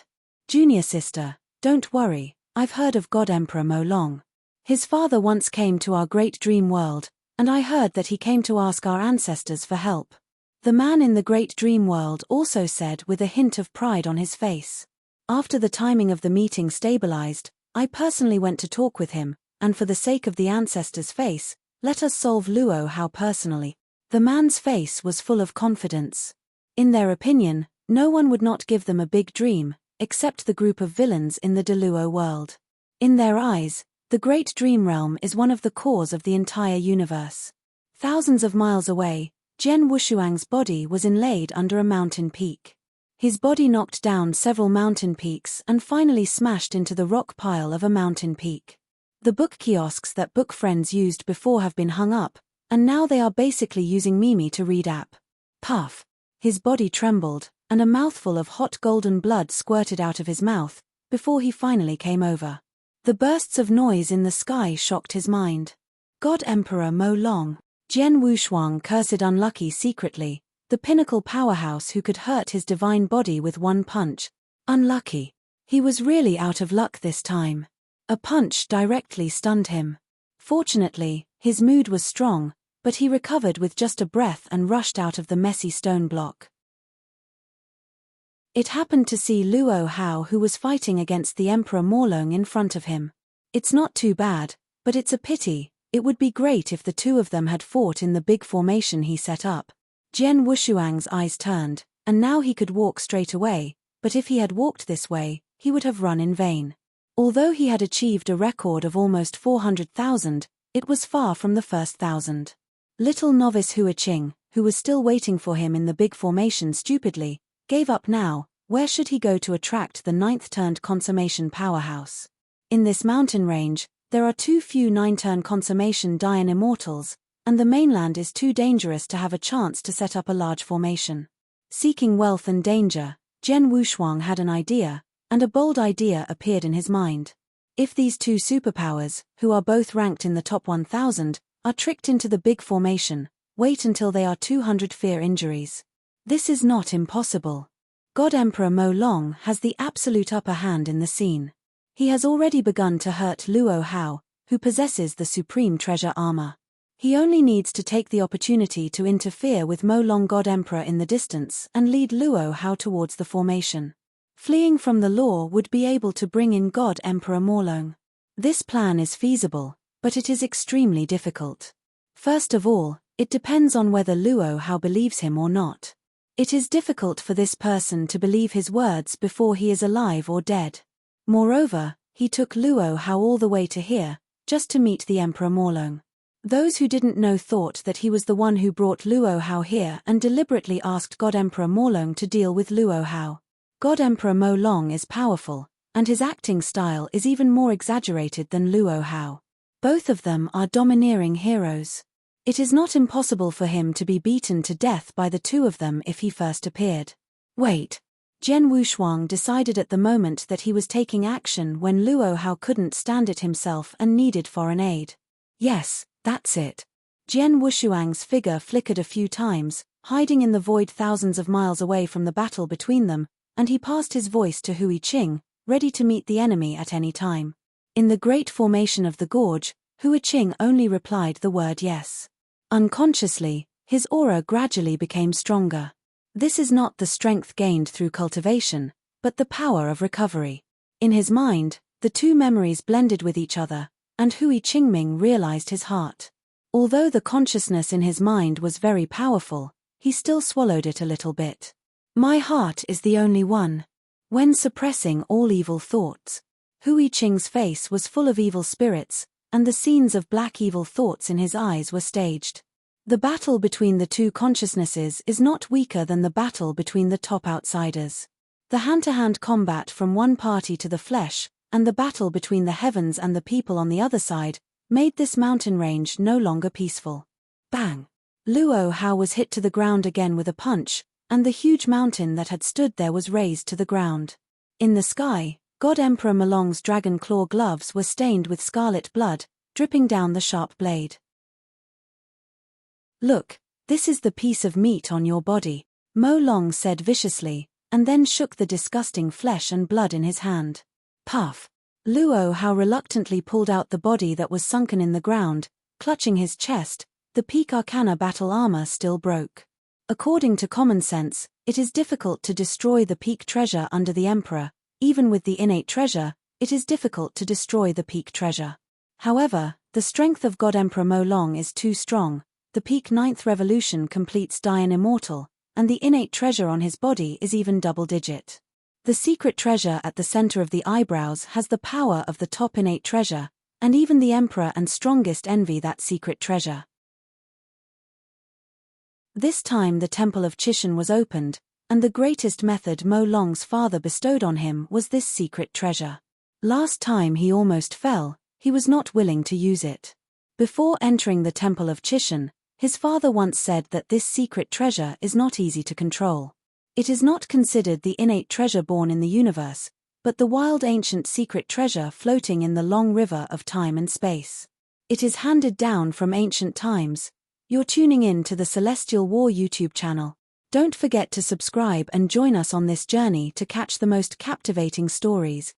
Junior sister, don't worry, I've heard of God Emperor Mo Long. His father once came to our great dream world, and I heard that he came to ask our ancestors for help. The man in the great dream world also said with a hint of pride on his face. After the timing of the meeting stabilized, I personally went to talk with him, and for the sake of the ancestors' face, let us solve Luo Hao personally. The man's face was full of confidence. In their opinion, no one would not give them a big dream, except the group of villains in the Da Luo world. In their eyes, the Great Dream Realm is one of the cores of the entire universe. Thousands of miles away, Jian Wushuang's body was inlaid under a mountain peak. His body knocked down several mountain peaks and finally smashed into the rock pile of a mountain peak. The book kiosks that book friends used before have been hung up, and now they are basically using Mimi to read app. Puff. His body trembled, and a mouthful of hot golden blood squirted out of his mouth, before he finally came over. The bursts of noise in the sky shocked his mind. God Emperor Mo Long. Jian Wushuang cursed unlucky secretly, the pinnacle powerhouse who could hurt his divine body with one punch. Unlucky. He was really out of luck this time. A punch directly stunned him. Fortunately, his mood was strong, but he recovered with just a breath and rushed out of the messy stone block. It happened to see Luo Hao, who was fighting against the Emperor Mo Long in front of him. It's not too bad, but it's a pity. It would be great if the 2 of them had fought in the big formation he set up. Jian Wushuang's eyes turned, and now he could walk straight away, but if he had walked this way, he would have run in vain. Although he had achieved a record of almost 400,000, it was far from the first 1,000. Little novice Hua Qing, who was still waiting for him in the big formation stupidly, gave up now. Where should he go to attract the 9th-turned consummation powerhouse? In this mountain range, there are too few 9-turn consummation Dayan Immortals, and the mainland is too dangerous to have a chance to set up a large formation. Seeking wealth and danger, Jian Wushuang had an idea, and a bold idea appeared in his mind. If these 2 superpowers, who are both ranked in the top 1,000, are tricked into the big formation, wait until they are 200 fear injuries. This is not impossible. God Emperor Mo Long has the absolute upper hand in the scene. He has already begun to hurt Luo Hao, who possesses the supreme treasure armor. He only needs to take the opportunity to interfere with Mo Long God Emperor in the distance and lead Luo Hao towards the formation. Fleeing from the law would be able to bring in God Emperor Mo Long. This plan is feasible, but it is extremely difficult. First of all, it depends on whether Luo Hao believes him or not. It is difficult for this person to believe his words before he is alive or dead. Moreover, he took Luo Hao all the way to here, just to meet the Emperor Mo Long. Those who didn't know thought that he was the one who brought Luo Hao here and deliberately asked God Emperor Mo Long to deal with Luo Hao. God Emperor Mo Long is powerful, and his acting style is even more exaggerated than Luo Hao. Both of them are domineering heroes. It is not impossible for him to be beaten to death by the two of them if he first appeared. Wait. Jian Wushuang decided at the moment that he was taking action when Luo Hao couldn't stand it himself and needed foreign aid. Yes, that's it. Jian Wushuang's figure flickered a few times, hiding in the void thousands of miles away from the battle between them, and he passed his voice to Hui Qing, ready to meet the enemy at any time. In the great formation of the gorge, Hui Qing only replied the word yes. Unconsciously, his aura gradually became stronger. This is not the strength gained through cultivation, but the power of recovery. In his mind, the two memories blended with each other, and Hui Qingming realized his heart. Although the consciousness in his mind was very powerful, he still swallowed it a little bit. My heart is the only one. When suppressing all evil thoughts, Hui Qing's face was full of evil spirits, and the scenes of black evil thoughts in his eyes were staged. The battle between the two consciousnesses is not weaker than the battle between the top outsiders. The hand-to-hand combat from one party to the flesh, and the battle between the heavens and the people on the other side, made this mountain range no longer peaceful. Bang! Luo Hao was hit to the ground again with a punch, and the huge mountain that had stood there was razed to the ground. In the sky, God Emperor Mo Long's dragon claw gloves were stained with scarlet blood, dripping down the sharp blade. Look, this is the piece of meat on your body, Mo Long said viciously, and then shook the disgusting flesh and blood in his hand. Puff! Luo Hao reluctantly pulled out the body that was sunken in the ground, clutching his chest. The peak arcana battle armor still broke. According to common sense, it is difficult to destroy the peak treasure under the Emperor. Even with the innate treasure, it is difficult to destroy the peak treasure. However, the strength of God Emperor Mo Long is too strong. The peak ninth revolution completes Dian Immortal, and the innate treasure on his body is even double-digit. The secret treasure at the center of the eyebrows has the power of the top innate treasure, and even the Emperor and strongest envy that secret treasure. This time the Temple of Chishan was opened, and the greatest method Mo Long's father bestowed on him was this secret treasure. Last time he almost fell, he was not willing to use it. Before entering the Temple of Chishan, his father once said that this secret treasure is not easy to control. It is not considered the innate treasure born in the universe, but the wild ancient secret treasure floating in the long river of time and space. It is handed down from ancient times. You're tuning in to the Celestial War YouTube channel. Don't forget to subscribe and join us on this journey to catch the most captivating stories.